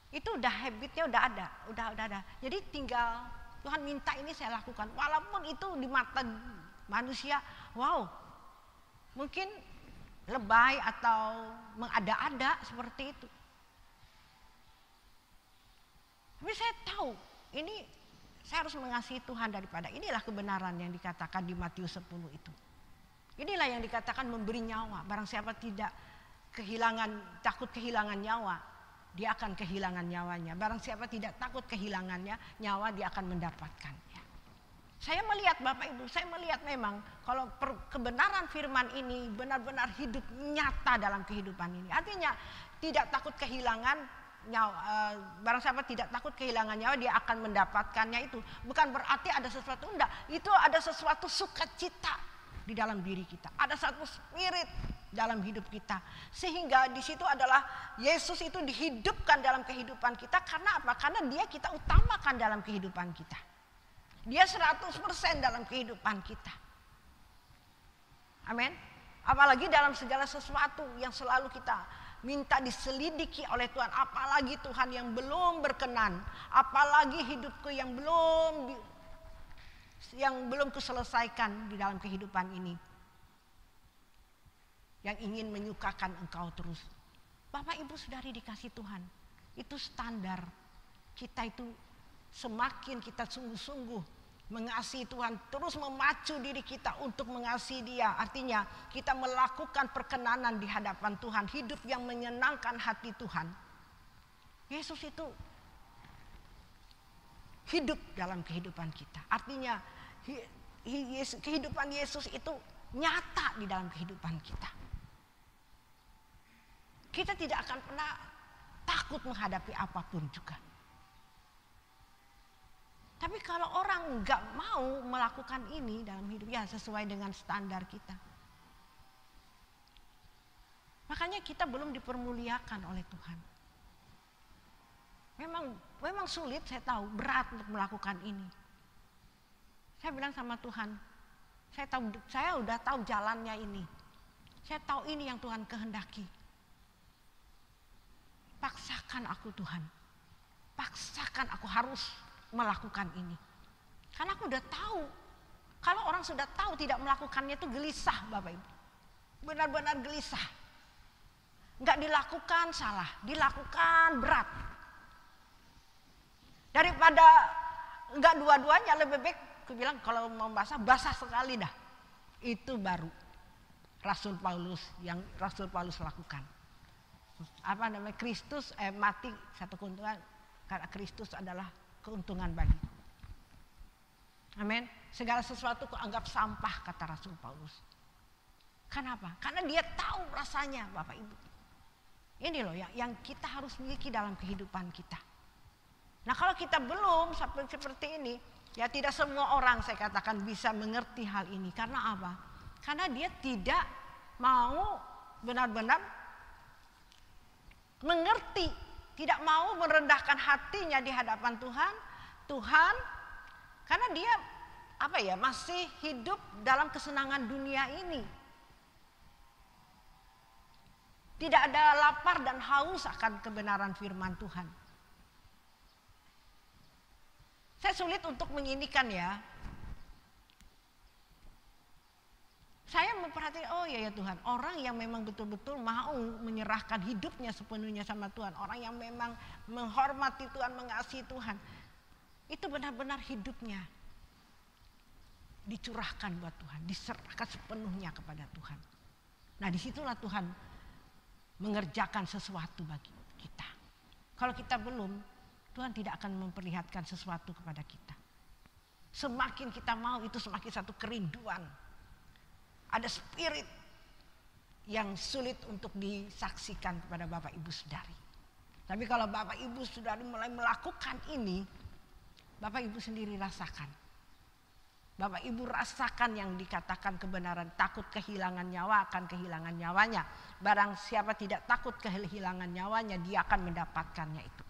Itu udah habitnya udah ada. Jadi tinggal Tuhan minta ini saya lakukan. Walaupun itu di mata manusia, wow, mungkin lebay atau mengada-ada seperti itu. Tapi saya tahu ini saya harus mengasihi Tuhan daripada inilah kebenaran yang dikatakan di Matius 10 itu. Inilah yang dikatakan memberi nyawa. Barang siapa tidak takut kehilangan nyawa, dia akan kehilangan nyawanya. Barang siapa tidak takut kehilangannya, nyawa dia akan mendapatkannya. Saya melihat Bapak Ibu, saya melihat memang kalau kebenaran firman ini benar-benar hidup nyata dalam kehidupan ini. Artinya tidak takut kehilangan nyawa, barang siapa tidak takut kehilangan nyawa dia akan mendapatkannya. Itu bukan berarti ada sesuatu, enggak, itu ada sesuatu sukacita di dalam diri kita, ada satu spirit dalam hidup kita, sehingga di situ adalah Yesus itu dihidupkan dalam kehidupan kita. Karena apa? Karena dia kita utamakan dalam kehidupan kita, dia 100% dalam kehidupan kita. Amin. Apalagi dalam segala sesuatu yang selalu kita minta diselidiki oleh Tuhan. Apalagi Tuhan yang belum berkenan, apalagi hidupku yang belum kuselesaikan di dalam kehidupan ini, yang ingin menyukakan Engkau terus. Bapak Ibu Saudari dikasih Tuhan, itu standar kita. Itu semakin kita sungguh-sungguh mengasihi Tuhan, terus memacu diri kita untuk mengasihi Dia. Artinya kita melakukan perkenanan di hadapan Tuhan, hidup yang menyenangkan hati Tuhan. Yesus itu hidup dalam kehidupan kita. Artinya kehidupan Yesus itu nyata di dalam kehidupan kita. Kita tidak akan pernah takut menghadapi apapun juga. Tapi kalau orang nggak mau melakukan ini dalam hidup, ya sesuai dengan standar kita. Makanya kita belum dipermuliakan oleh Tuhan. Memang sulit, saya tahu, berat untuk melakukan ini. Saya bilang sama Tuhan, saya udah tahu jalannya ini. Saya tahu ini yang Tuhan kehendaki. Paksakan aku Tuhan. Paksakan aku harus melakukan ini. Karena aku udah tahu. Kalau orang sudah tahu tidak melakukannya itu gelisah, Bapak Ibu. Benar-benar gelisah. Enggak dilakukan salah, dilakukan berat. Daripada enggak dua-duanya, lebih baik aku bilang kalau mau basah sekali dah. Itu baru Rasul Paulus lakukan. Kristus mati satu keuntungan, karena Kristus adalah keuntungan bagi. Amin. Segala sesuatu kuanggap sampah, kata Rasul Paulus. Kenapa? Karena dia tahu rasanya, Bapak Ibu. Ini loh yang kita harus miliki dalam kehidupan kita. Nah, kalau kita belum seperti ini, ya tidak semua orang, saya katakan, bisa mengerti hal ini. Karena apa? Karena dia tidak mau benar-benar mengerti, tidak mau merendahkan hatinya di hadapan Tuhan, karena dia masih hidup dalam kesenangan dunia ini. Tidak ada lapar dan haus akan kebenaran firman Tuhan. Saya sulit untuk menginikan ya. Saya memperhatikan, oh ya Tuhan, orang yang memang betul-betul mau menyerahkan hidupnya sepenuhnya sama Tuhan, orang yang memang menghormati Tuhan, mengasihi Tuhan, itu benar-benar hidupnya dicurahkan buat Tuhan, diserahkan sepenuhnya kepada Tuhan. Nah, disitulah Tuhan mengerjakan sesuatu bagi kita. Kalau kita belum, Tuhan tidak akan memperlihatkan sesuatu kepada kita. Semakin kita mau, itu semakin satu kerinduan. Ada spirit yang sulit untuk disaksikan kepada Bapak Ibu Saudari. Tapi kalau Bapak Ibu Saudari mulai melakukan ini, Bapak Ibu sendiri rasakan. Bapak Ibu rasakan yang dikatakan kebenaran, takut kehilangan nyawa akan kehilangan nyawanya. Barang siapa tidak takut kehilangan nyawanya, dia akan mendapatkannya itu.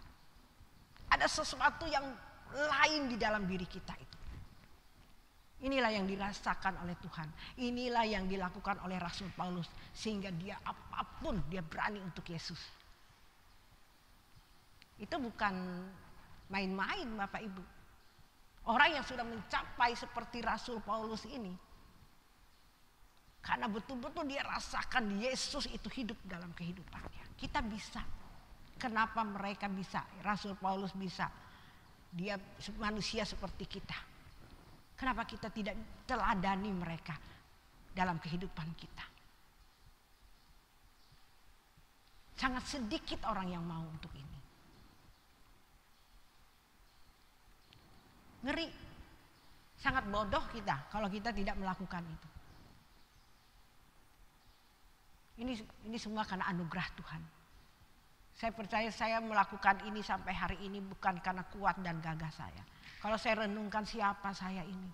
Ada sesuatu yang lain di dalam diri kita itu. Inilah yang dirasakan oleh Tuhan. Inilah yang dilakukan oleh Rasul Paulus. Sehingga dia apapun dia berani untuk Yesus. Itu bukan main-main Bapak Ibu. Orang yang sudah mencapai seperti Rasul Paulus ini. Karena betul-betul dia rasakan Yesus itu hidup dalam kehidupannya. Kita bisa. Kenapa mereka bisa? Rasul Paulus bisa. Dia manusia seperti kita. Kenapa kita tidak teladani mereka dalam kehidupan kita? Sangat sedikit orang yang mau untuk ini. Ngeri. Sangat bodoh kita kalau kita tidak melakukan itu. Ini semua karena anugerah Tuhan. Saya percaya saya melakukan ini sampai hari ini bukan karena kuat dan gagah saya. Kalau saya renungkan siapa saya ini.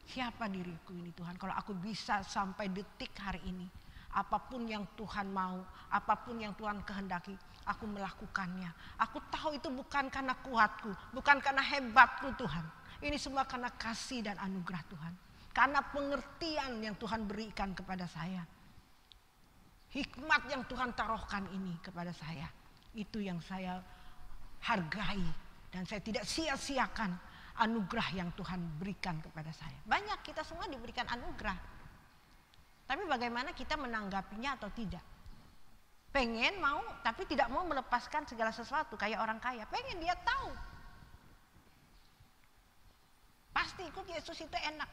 Siapa diriku ini Tuhan. Kalau aku bisa sampai detik hari ini. Apapun yang Tuhan mau. Apapun yang Tuhan kehendaki. Aku melakukannya. Aku tahu itu bukan karena kuatku. Bukan karena hebatku Tuhan. Ini semua karena kasih dan anugerah Tuhan. Karena pengertian yang Tuhan berikan kepada saya. Hikmat yang Tuhan taruhkan ini kepada saya, itu yang saya hargai. Dan saya tidak sia-siakan anugerah yang Tuhan berikan kepada saya. Banyak kita semua diberikan anugerah. Tapi bagaimana kita menanggapinya atau tidak? Pengen mau, tapi tidak mau melepaskan segala sesuatu kayak orang kaya. Pengen, dia tahu. Pasti ikut Yesus itu enak.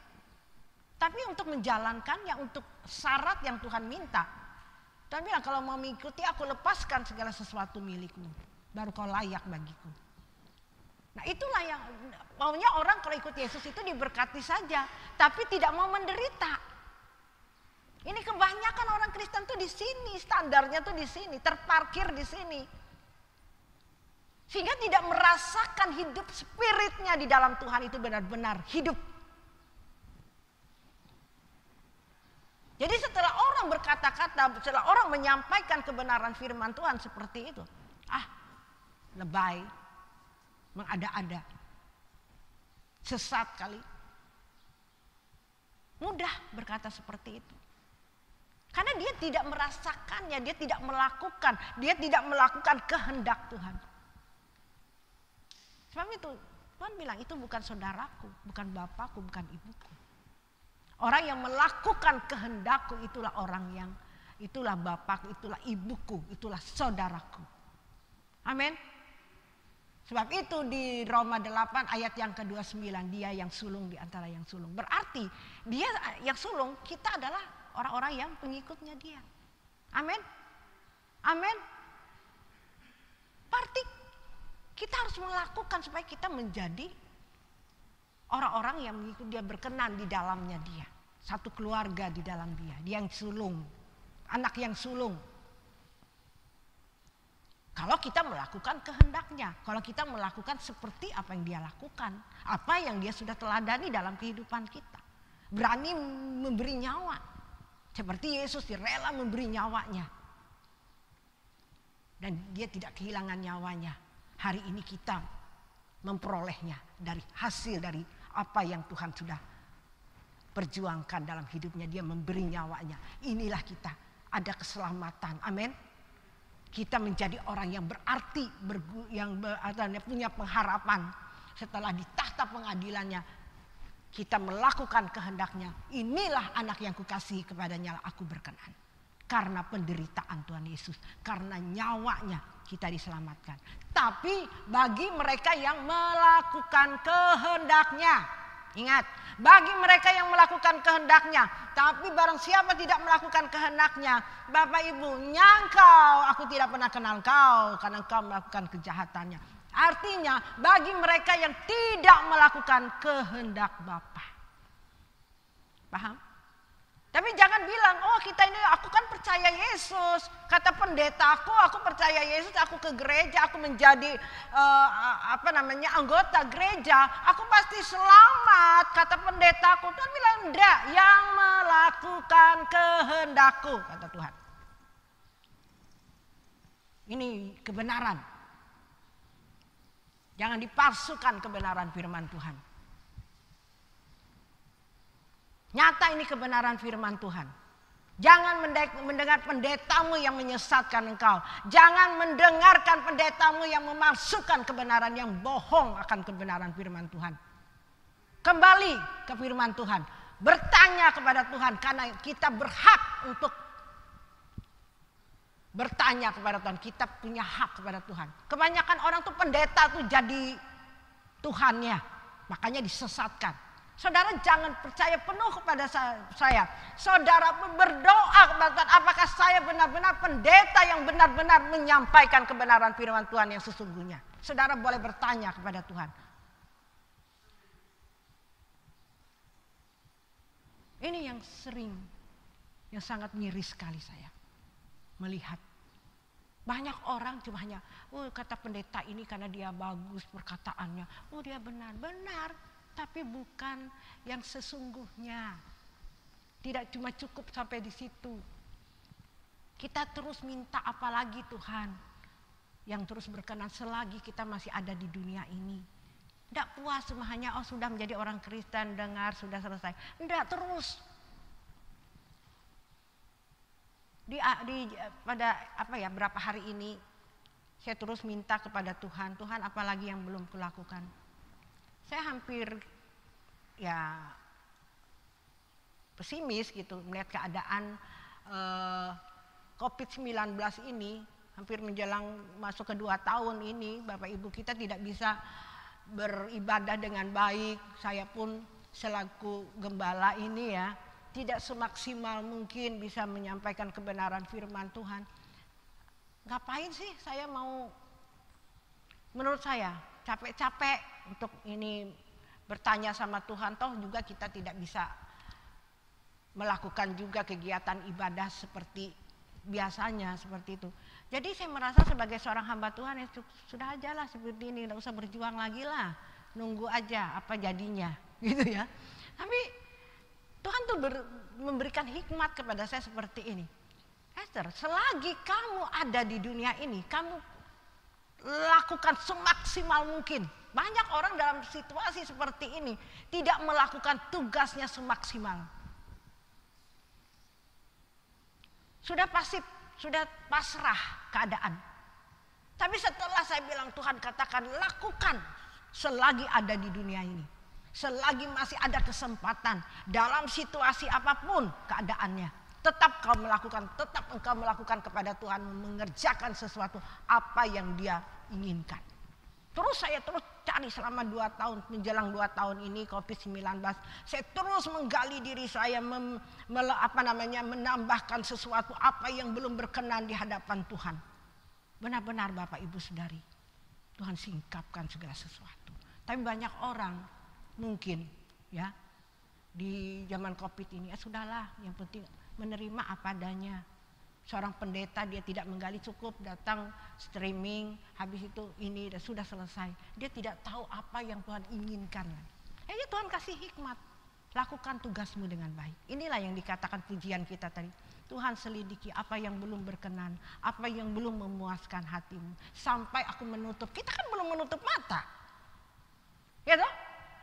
Tapi untuk menjalankannya, untuk syarat yang Tuhan minta, Tuhan bilang kalau mau mengikuti aku lepaskan segala sesuatu milikmu, baru kau layak bagiku. Nah itulah yang maunya orang kalau ikut Yesus itu diberkati saja, tapi tidak mau menderita. Ini kebanyakan orang Kristen tuh di sini, standarnya tuh di sini, terparkir di sini. Sehingga tidak merasakan hidup spiritnya di dalam Tuhan itu benar-benar hidup. Jadi setelah orang berkata-kata, setelah orang menyampaikan kebenaran firman Tuhan seperti itu, lebay, mengada-ada, sesat kali. Mudah berkata seperti itu. Karena dia tidak merasakannya, dia tidak melakukan kehendak Tuhan. Sebab itu Tuhan bilang itu bukan saudaraku, bukan bapakku, bukan ibuku. Orang yang melakukan kehendakku itulah itulah bapakku, itulah ibuku, itulah saudaraku. Amin. Sebab itu di Roma 8 ayat yang ke-29, dia yang sulung di antara yang sulung. Berarti dia yang sulung, kita adalah orang-orang yang pengikutnya dia. Amin. Amin. Berarti kita harus melakukan supaya kita menjadi orang-orang yang mengikut dia, berkenan di dalamnya dia. Satu keluarga di dalam dia. Dia yang sulung. Anak yang sulung. Kalau kita melakukan kehendaknya. Kalau kita melakukan seperti apa yang dia lakukan. Apa yang dia sudah teladani dalam kehidupan kita. Berani memberi nyawa. Seperti Yesus, dia rela memberi nyawanya. Dan dia tidak kehilangan nyawanya. Hari ini kita memperolehnya dari hasil dari apa yang Tuhan sudah perjuangkan dalam hidupnya. Dia memberi nyawanya. Inilah kita, ada keselamatan. Amin. Kita menjadi orang yang berarti, yang punya pengharapan. Setelah di tahta pengadilannya, kita melakukan kehendaknya. Inilah anak yang kukasihi, kepadanya aku berkenan. Karena penderitaan Tuhan Yesus, karena nyawanya kita diselamatkan. Tapi bagi mereka yang melakukan kehendaknya, ingat, bagi mereka yang melakukan kehendaknya, tapi barang siapa tidak melakukan kehendaknya, Bapak Ibu, nyangkau aku tidak pernah kenal kau karena kau melakukan kejahatannya. Artinya bagi mereka yang tidak melakukan kehendak Bapa. Paham? Tapi jangan bilang, oh kita ini, aku kan percaya Yesus. Kata pendetaku, aku percaya Yesus, aku ke gereja, aku menjadi anggota gereja. Aku pasti selamat, kata pendetaku. Tuhan bilang, enggak, yang melakukan kehendakku, kata Tuhan. Ini kebenaran. Jangan dipalsukan kebenaran firman Tuhan. Nyata ini kebenaran firman Tuhan. Jangan mendengar pendetamu yang menyesatkan engkau. Jangan mendengarkan pendetamu yang memalsukan kebenaran, yang bohong akan kebenaran firman Tuhan. Kembali ke firman Tuhan. Bertanya kepada Tuhan, karena kita berhak untuk bertanya kepada Tuhan. Kita punya hak kepada Tuhan. Kebanyakan orang tuh pendeta tuh jadi Tuhannya. Makanya disesatkan. Saudara jangan percaya penuh kepada saya. Saudara berdoa kepada Tuhan, apakah saya benar-benar pendeta yang benar-benar menyampaikan kebenaran firman Tuhan yang sesungguhnya. Saudara boleh bertanya kepada Tuhan. Ini yang sering, yang sangat miris sekali saya melihat. Banyak orang cuma hanya, oh kata pendeta ini karena dia bagus perkataannya. Oh dia benar. Tapi bukan yang sesungguhnya. Tidak cuma cukup sampai di situ. Kita terus minta apa lagi Tuhan. Yang terus berkenan selagi kita masih ada di dunia ini. Tidak puas cuma hanya sudah menjadi orang Kristen, dengar sudah selesai. Tidak terus. berapa hari ini saya terus minta kepada Tuhan, Tuhan apalagi yang belum kulakukan. Saya hampir pesimis gitu melihat keadaan COVID-19 ini, hampir menjelang masuk ke 2 tahun ini, Bapak Ibu, kita tidak bisa beribadah dengan baik. Saya pun selaku gembala ini tidak semaksimal mungkin bisa menyampaikan kebenaran firman Tuhan. Ngapain sih saya mau, menurut saya capek-capek untuk ini bertanya sama Tuhan, toh juga kita tidak bisa melakukan juga kegiatan ibadah seperti biasanya seperti itu. Jadi saya merasa sebagai seorang hamba Tuhan sudah aja lah seperti ini, nggak usah berjuang lagi lah, nunggu aja apa jadinya gitu ya. Tapi Tuhan tuh memberikan hikmat kepada saya seperti ini. Esther, selagi kamu ada di dunia ini, kamu lakukan semaksimal mungkin. Banyak orang dalam situasi seperti ini tidak melakukan tugasnya semaksimal. Sudah pasif, sudah pasrah keadaan. Tapi setelah saya bilang, Tuhan katakan lakukan selagi ada di dunia ini. Selagi masih ada kesempatan dalam situasi apapun keadaannya. Tetap engkau melakukan kepada Tuhan, mengerjakan sesuatu apa yang Dia inginkan. Terus saya cari selama 2 tahun, menjelang 2 tahun ini COVID-19, saya terus menggali diri saya, menambahkan sesuatu apa yang belum berkenan di hadapan Tuhan. Benar-benar Bapak Ibu Saudari, Tuhan singkapkan segala sesuatu. Tapi banyak orang mungkin di zaman COVID ini, sudahlah, yang penting menerima apa adanya. Seorang pendeta dia tidak menggali, cukup datang streaming, habis itu ini sudah selesai. Dia tidak tahu apa yang Tuhan inginkan. Tuhan kasih hikmat, lakukan tugasmu dengan baik. Inilah yang dikatakan pujian kita tadi. Tuhan selidiki apa yang belum berkenan, apa yang belum memuaskan hatimu, sampai aku menutup. Kita kan belum menutup mata, ya toh?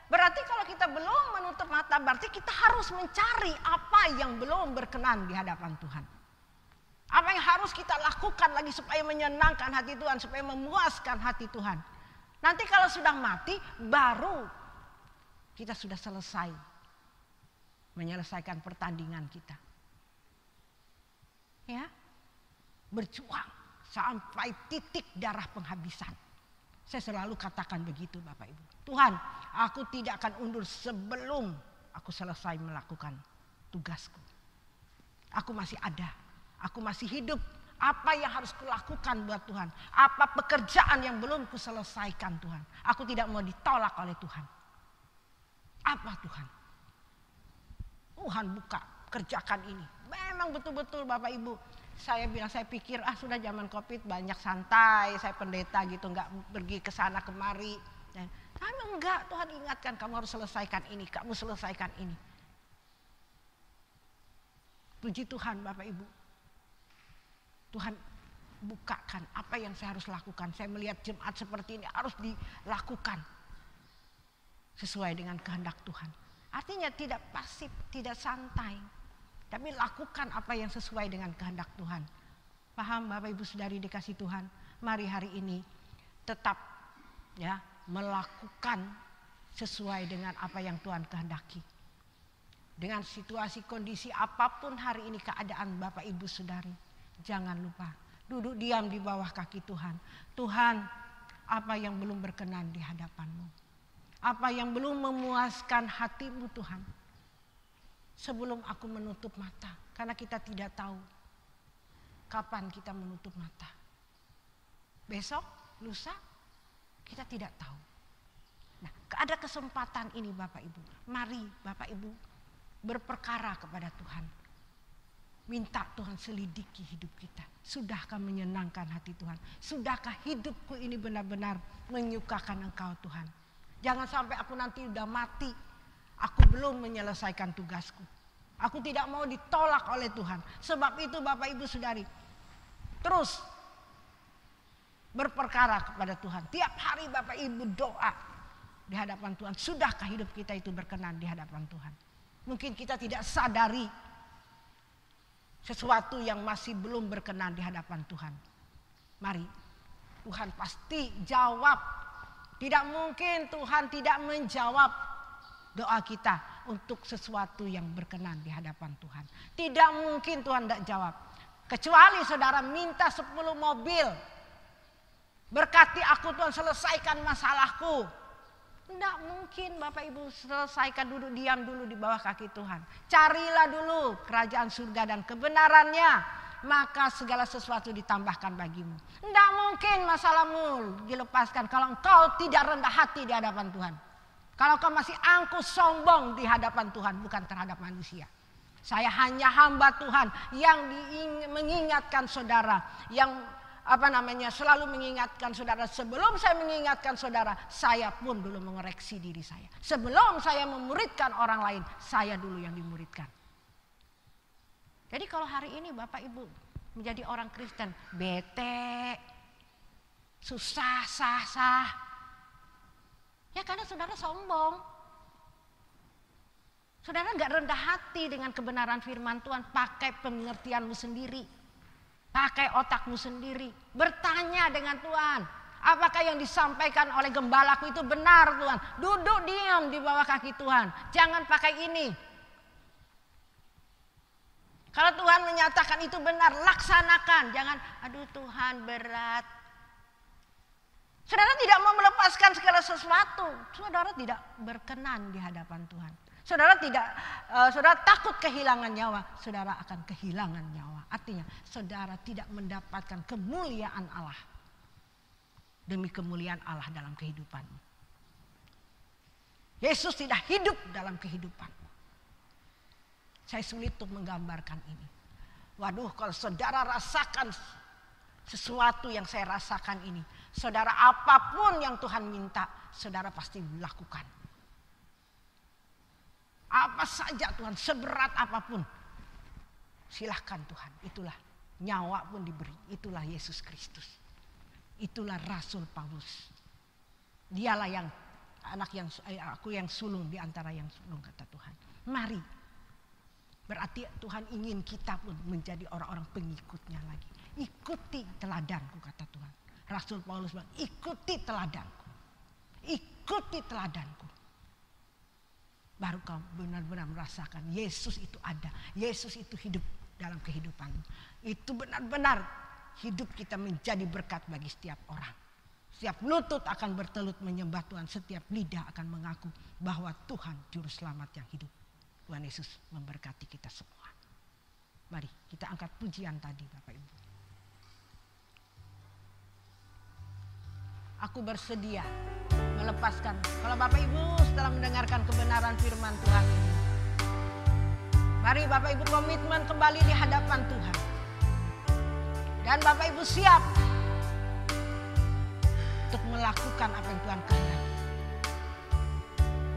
Berarti kalau kita belum menutup mata, berarti kita harus mencari apa yang belum berkenan di hadapan Tuhan. Apa yang harus kita lakukan lagi supaya menyenangkan hati Tuhan, supaya memuaskan hati Tuhan. Nanti kalau sudah mati, baru kita sudah selesai menyelesaikan pertandingan kita. Ya, berjuang sampai titik darah penghabisan. Saya selalu katakan begitu Bapak Ibu. Tuhan, aku tidak akan undur sebelum aku selesai melakukan tugasku. Aku masih ada. Aku masih hidup. Apa yang harus kulakukan buat Tuhan? Apa pekerjaan yang belum kuselesaikan Tuhan? Aku tidak mau ditolak oleh Tuhan. Apa Tuhan? Tuhan buka, kerjakan ini. Memang betul-betul Bapak Ibu. Saya pikir sudah zaman COVID banyak santai. Saya pendeta gitu, nggak pergi ke sana kemari. Tapi enggak, Tuhan ingatkan kamu harus selesaikan ini. Kamu selesaikan ini. Puji Tuhan Bapak Ibu. Tuhan bukakan apa yang saya harus lakukan. Saya melihat jemaat seperti ini harus dilakukan sesuai dengan kehendak Tuhan. Artinya tidak pasif, tidak santai, tapi lakukan apa yang sesuai dengan kehendak Tuhan. Paham Bapak Ibu Saudari dikasih Tuhan? Mari hari ini tetap melakukan sesuai dengan apa yang Tuhan kehendaki. Dengan situasi kondisi apapun hari ini keadaan Bapak Ibu Saudari, jangan lupa duduk diam di bawah kaki Tuhan. Tuhan, apa yang belum berkenan di hadapan-Mu? Apa yang belum memuaskan hati-Mu Tuhan? Sebelum aku menutup mata, karena kita tidak tahu kapan kita menutup mata. Besok, lusa, kita tidak tahu. Nah, ada kesempatan ini Bapak Ibu. Mari Bapak Ibu berperkara kepada Tuhan. Minta Tuhan selidiki hidup kita. Sudahkah menyenangkan hati Tuhan? Sudahkah hidupku ini benar-benar menyukakan Engkau Tuhan? Jangan sampai aku nanti udah mati, aku belum menyelesaikan tugasku. Aku tidak mau ditolak oleh Tuhan. Sebab itu Bapak Ibu Saudari, terus berperkara kepada Tuhan. Tiap hari Bapak Ibu doa di hadapan Tuhan. Sudahkah hidup kita itu berkenan di hadapan Tuhan? Mungkin kita tidak sadari sesuatu yang masih belum berkenan di hadapan Tuhan. Mari, Tuhan pasti jawab. Tidak mungkin Tuhan tidak menjawab doa kita untuk sesuatu yang berkenan di hadapan Tuhan. Tidak mungkin Tuhan tidak jawab. Kecuali saudara minta 10 mobil. Berkati aku Tuhan, selesaikan masalahku. Tidak mungkin Bapak Ibu selesaikan, duduk diam dulu di bawah kaki Tuhan. Carilah dulu kerajaan surga dan kebenarannya, maka segala sesuatu ditambahkan bagimu. Tidak mungkin masalahmu dilepaskan kalau engkau tidak rendah hati di hadapan Tuhan. Kalau engkau masih angkuh sombong di hadapan Tuhan, bukan terhadap manusia. Saya hanya hamba Tuhan yang mengingatkan saudara, yang selalu mengingatkan saudara. Sebelum saya mengingatkan saudara, saya pun dulu mengoreksi diri saya. Sebelum saya memuridkan orang lain, saya dulu yang dimuridkan. Jadi kalau hari ini Bapak Ibu menjadi orang Kristen, bete, susah, sah, ya karena saudara sombong. Saudara gak rendah hati dengan kebenaran firman Tuhan, pakai pengertianmu sendiri. Pakai otakmu sendiri. Bertanya dengan Tuhan. Apakah yang disampaikan oleh gembalaku itu benar Tuhan? Duduk diam di bawah kaki Tuhan. Jangan pakai ini. Kalau Tuhan menyatakan itu benar, laksanakan. Jangan, aduh Tuhan berat. Saudara tidak mau melepaskan segala sesuatu. Saudara tidak berkenan di hadapan Tuhan. Saudara takut kehilangan nyawa, saudara akan kehilangan nyawa. Artinya saudara tidak mendapatkan kemuliaan Allah. Demi kemuliaan Allah dalam kehidupanmu. Yesus tidak hidup dalam kehidupanmu. Saya sulit untuk menggambarkan ini. Waduh, kalau saudara rasakan sesuatu yang saya rasakan ini, saudara apapun yang Tuhan minta, saudara pasti lakukan. Apa saja Tuhan, seberat apapun. Silahkan Tuhan, itulah nyawa pun diberi. Itulah Yesus Kristus. Itulah Rasul Paulus. Dialah yang aku yang sulung di antara yang sulung, kata Tuhan. Mari. Berarti Tuhan ingin kita pun menjadi orang-orang pengikutnya lagi. Ikuti teladanku, kata Tuhan. Rasul Paulus bilang, ikuti teladanku. Ikuti teladanku. Baru kau benar-benar merasakan Yesus itu ada. Yesus itu hidup dalam kehidupanmu. Itu benar-benar hidup kita menjadi berkat bagi setiap orang. Setiap lutut akan bertelut menyembah Tuhan. Setiap lidah akan mengaku bahwa Tuhan Juru Selamat yang hidup. Tuhan Yesus memberkati kita semua. Mari kita angkat pujian tadi Bapak Ibu. Aku bersedia melepaskan. Kalau Bapak Ibu setelah mendengarkan kebenaran firman Tuhan ini, mari Bapak Ibu komitmen kembali di hadapan Tuhan. Dan Bapak Ibu siap untuk melakukan apa yang Tuhan kehendaki.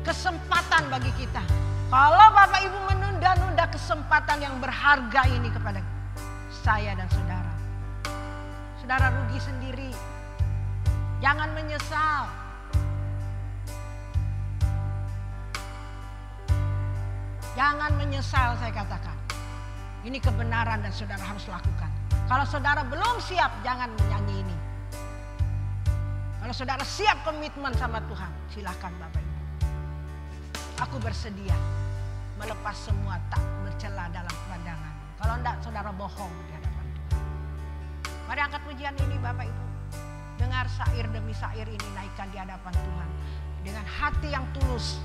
Kesempatan bagi kita. Kalau Bapak Ibu menunda-nunda kesempatan yang berharga ini kepada saya dan saudara, saudara rugi sendiri. Jangan menyesal. Jangan menyesal, saya katakan. Ini kebenaran dan saudara harus lakukan. Kalau saudara belum siap, jangan menyanyi ini. Kalau saudara siap komitmen sama Tuhan, silakan Bapak Ibu. Aku bersedia melepas semua tak bercela dalam pandangan. Kalau enggak, saudara bohong di hadapan Tuhan. Mari angkat pujian ini Bapak Ibu. Dengar syair demi syair ini naikkan di hadapan Tuhan. Dengan hati yang tulus.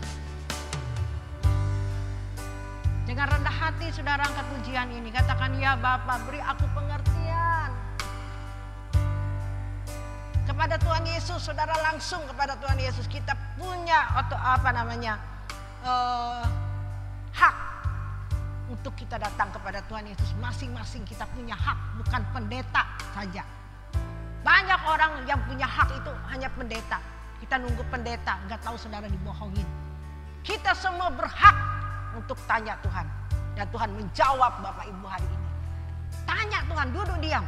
Dengan rendah hati saudara angkat pujian ini. Katakan, ya Bapa, beri aku pengertian. Kepada Tuhan Yesus, saudara langsung kepada Tuhan Yesus. Kita punya hak untuk kita datang kepada Tuhan Yesus. Masing-masing kita punya hak, bukan pendeta saja. Banyak orang yang punya hak itu hanya pendeta. Kita nunggu pendeta, nggak tahu saudara dibohongin. Kita semua berhak untuk tanya Tuhan. Dan Tuhan menjawab Bapak Ibu hari ini. Tanya Tuhan, duduk diam.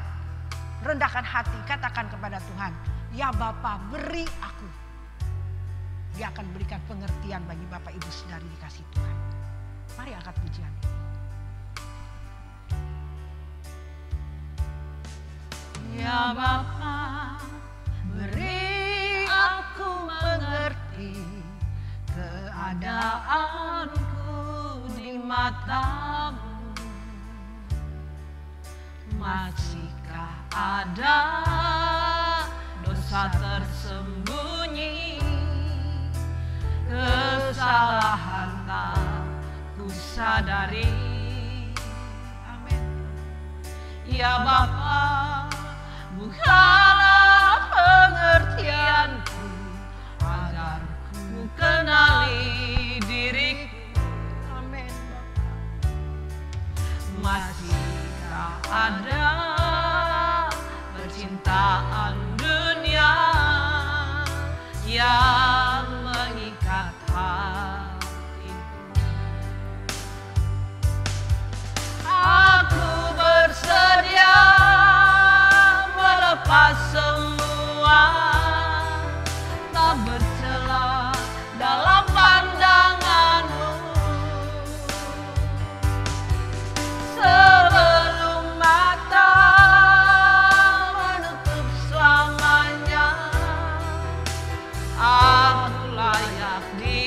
Rendahkan hati, katakan kepada Tuhan, ya Bapa, beri aku. Dia akan berikan pengertian bagi Bapak Ibu saudari dikasih Tuhan. Mari angkat pujian ini. Ya Bapa, beri aku mengerti keadaanku di matamu. Masihkah ada dosa tersembunyi, kesalahan tak ku sadari. Amin. Ya Bapa, bukalah pengertianku agar ku kenali diriku. Amin. Masihkah ada percintaan dunia yang mengikat hatiku? Aku bersedia melepas semua, tak bercela dalam pandanganmu. Sebelum mata menutup selamanya, aku layak di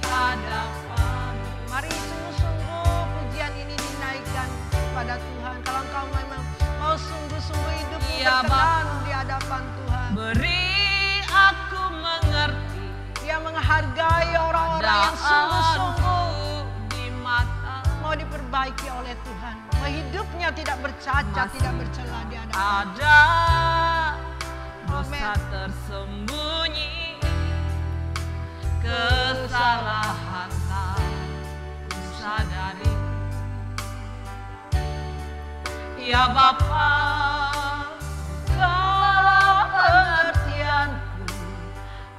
hadapan. Mari sungguh-sungguh pujian ini dinaikkan kepada Tuhan. Kalau engkau memang mau sungguh-sungguh hidup berkenan di hadapan Tuhan, beri aku mengerti. Dia menghargai orang-orang yang sungguh-sungguh di mata, mau diperbaiki oleh Tuhan. Mau hidupnya tidak bercacat, tidak bercela di hadapan. Ada dosa tersembunyi, kesalahan tak ku sadari. Ya Bapa, bukalah pengertianku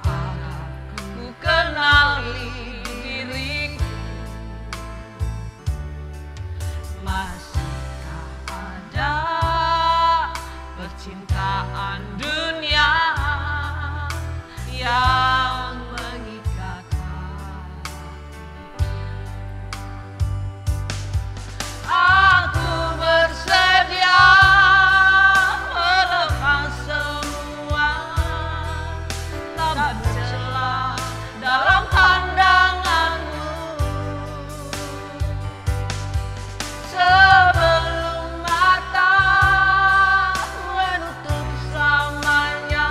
agar ku kenali diriku. Masihkah ada percintaan dunia yang mengikat hati? Aku bersedia melepas semua, tak bercela dalam pandanganmu. Sebelum mata menutup selamanya,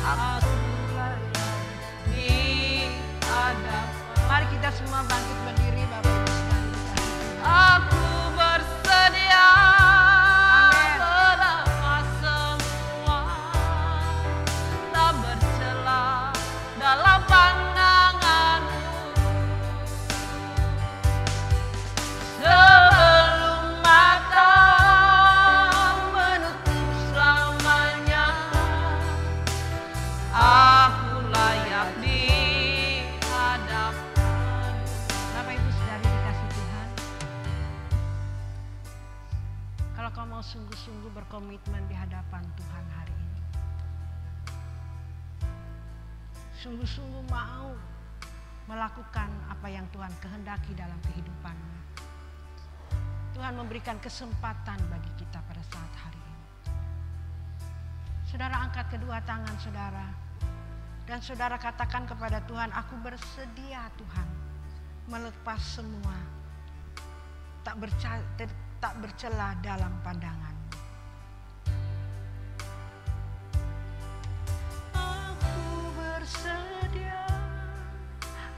aku layak di hadapan. Mari kita semua bangkit berdiri, Bapak Ibu sekalian. Aku bersedia melepas semua, tak bercela dalam pandanganmu. Sebelum mata menutup selamanya, aku layak di hadapan. Bapak Ibu saudari dikasih Tuhan, kalau kau mau sungguh-sungguh berkomitmen di hadapan Tuhan hari ini, sungguh-sungguh mau melakukan apa yang Tuhan kehendaki dalam kehidupanmu, Tuhan memberikan kesempatan bagi kita pada saat hari ini. Saudara, angkat kedua tangan saudara, dan saudara katakan kepada Tuhan, aku bersedia Tuhan melepas semua, tak bercela dalam pandangan. Aku bersedia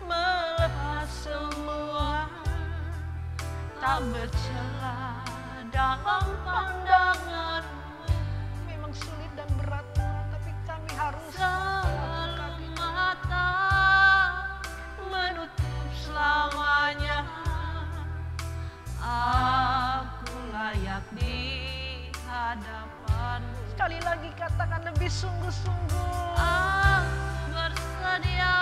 melepas semua, tak bercela dalam pandanganmu. Memang sulit dan berat, tapi kami harus sebelum mata menutup selamanya, aku layak di hadapan. Sekali lagi katakan lebih sungguh-sungguh. Aku bersedia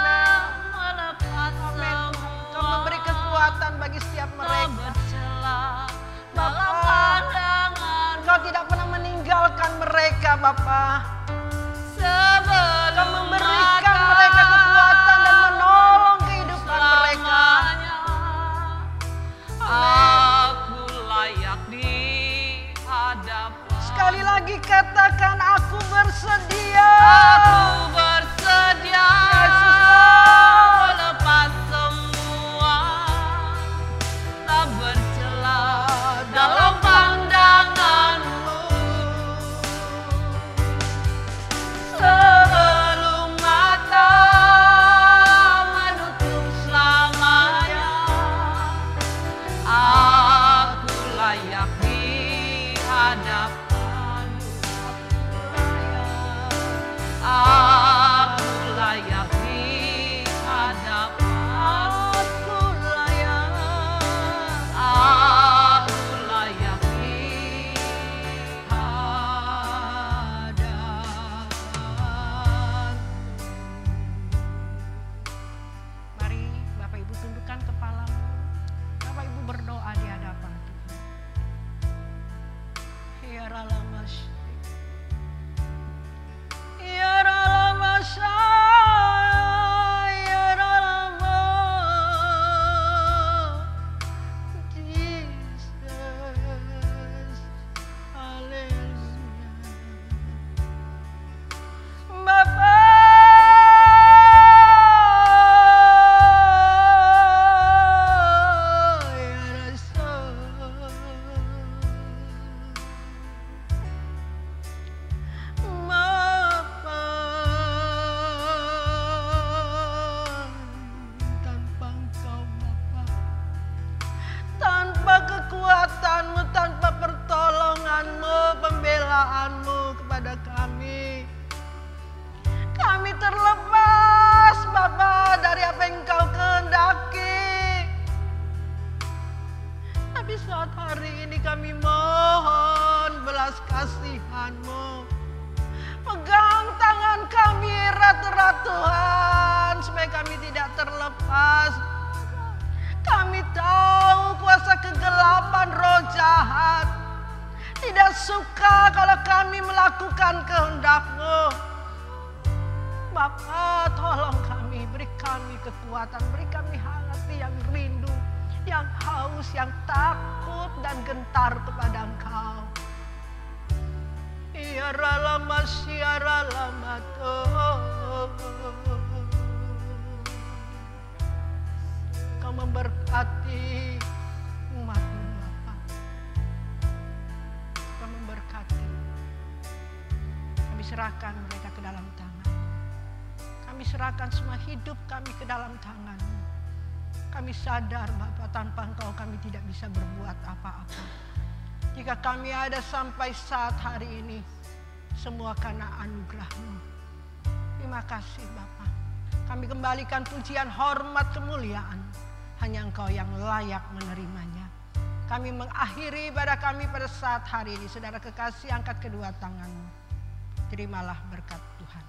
melepas semua. Kau memberi kekuatan bagi setiap mereka. Bercela dalam pandangan. Kau Bapa. Kami tahu kuasa kegelapan roh jahat tidak suka kalau kami melakukan kehendak-Mu. Bapa, tolong kami, beri kami kekuatan, beri kami hati yang rindu, yang haus, yang takut dan gentar kepada Engkau. Ya lama siara lama Kau memberkati umat-Mu, Bapa. Kau memberkati. Kami serahkan mereka ke dalam tangan. Kami serahkan semua hidup kami ke dalam tangan-Mu. Kami sadar, Bapa, tanpa Engkau kami tidak bisa berbuat apa-apa. Jika kami ada sampai saat hari ini, semua karena anugerah-Mu. Terima kasih, Bapa. Kami kembalikan pujian, hormat, kemuliaan. Hanya Engkau yang layak menerimanya. Kami mengakhiri ibadah kami pada saat hari ini. Saudara kekasih, angkat kedua tangan-Mu. Terimalah berkat Tuhan.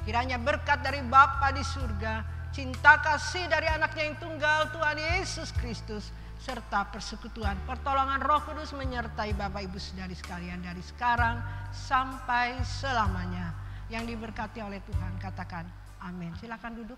Kiranya berkat dari Bapa di surga, cinta kasih dari anaknya yang tunggal, Tuhan Yesus Kristus, serta persekutuan pertolongan Roh Kudus menyertai Bapak Ibu Saudari sekalian dari sekarang sampai selamanya. Yang diberkati oleh Tuhan, katakan amin. Silakan duduk.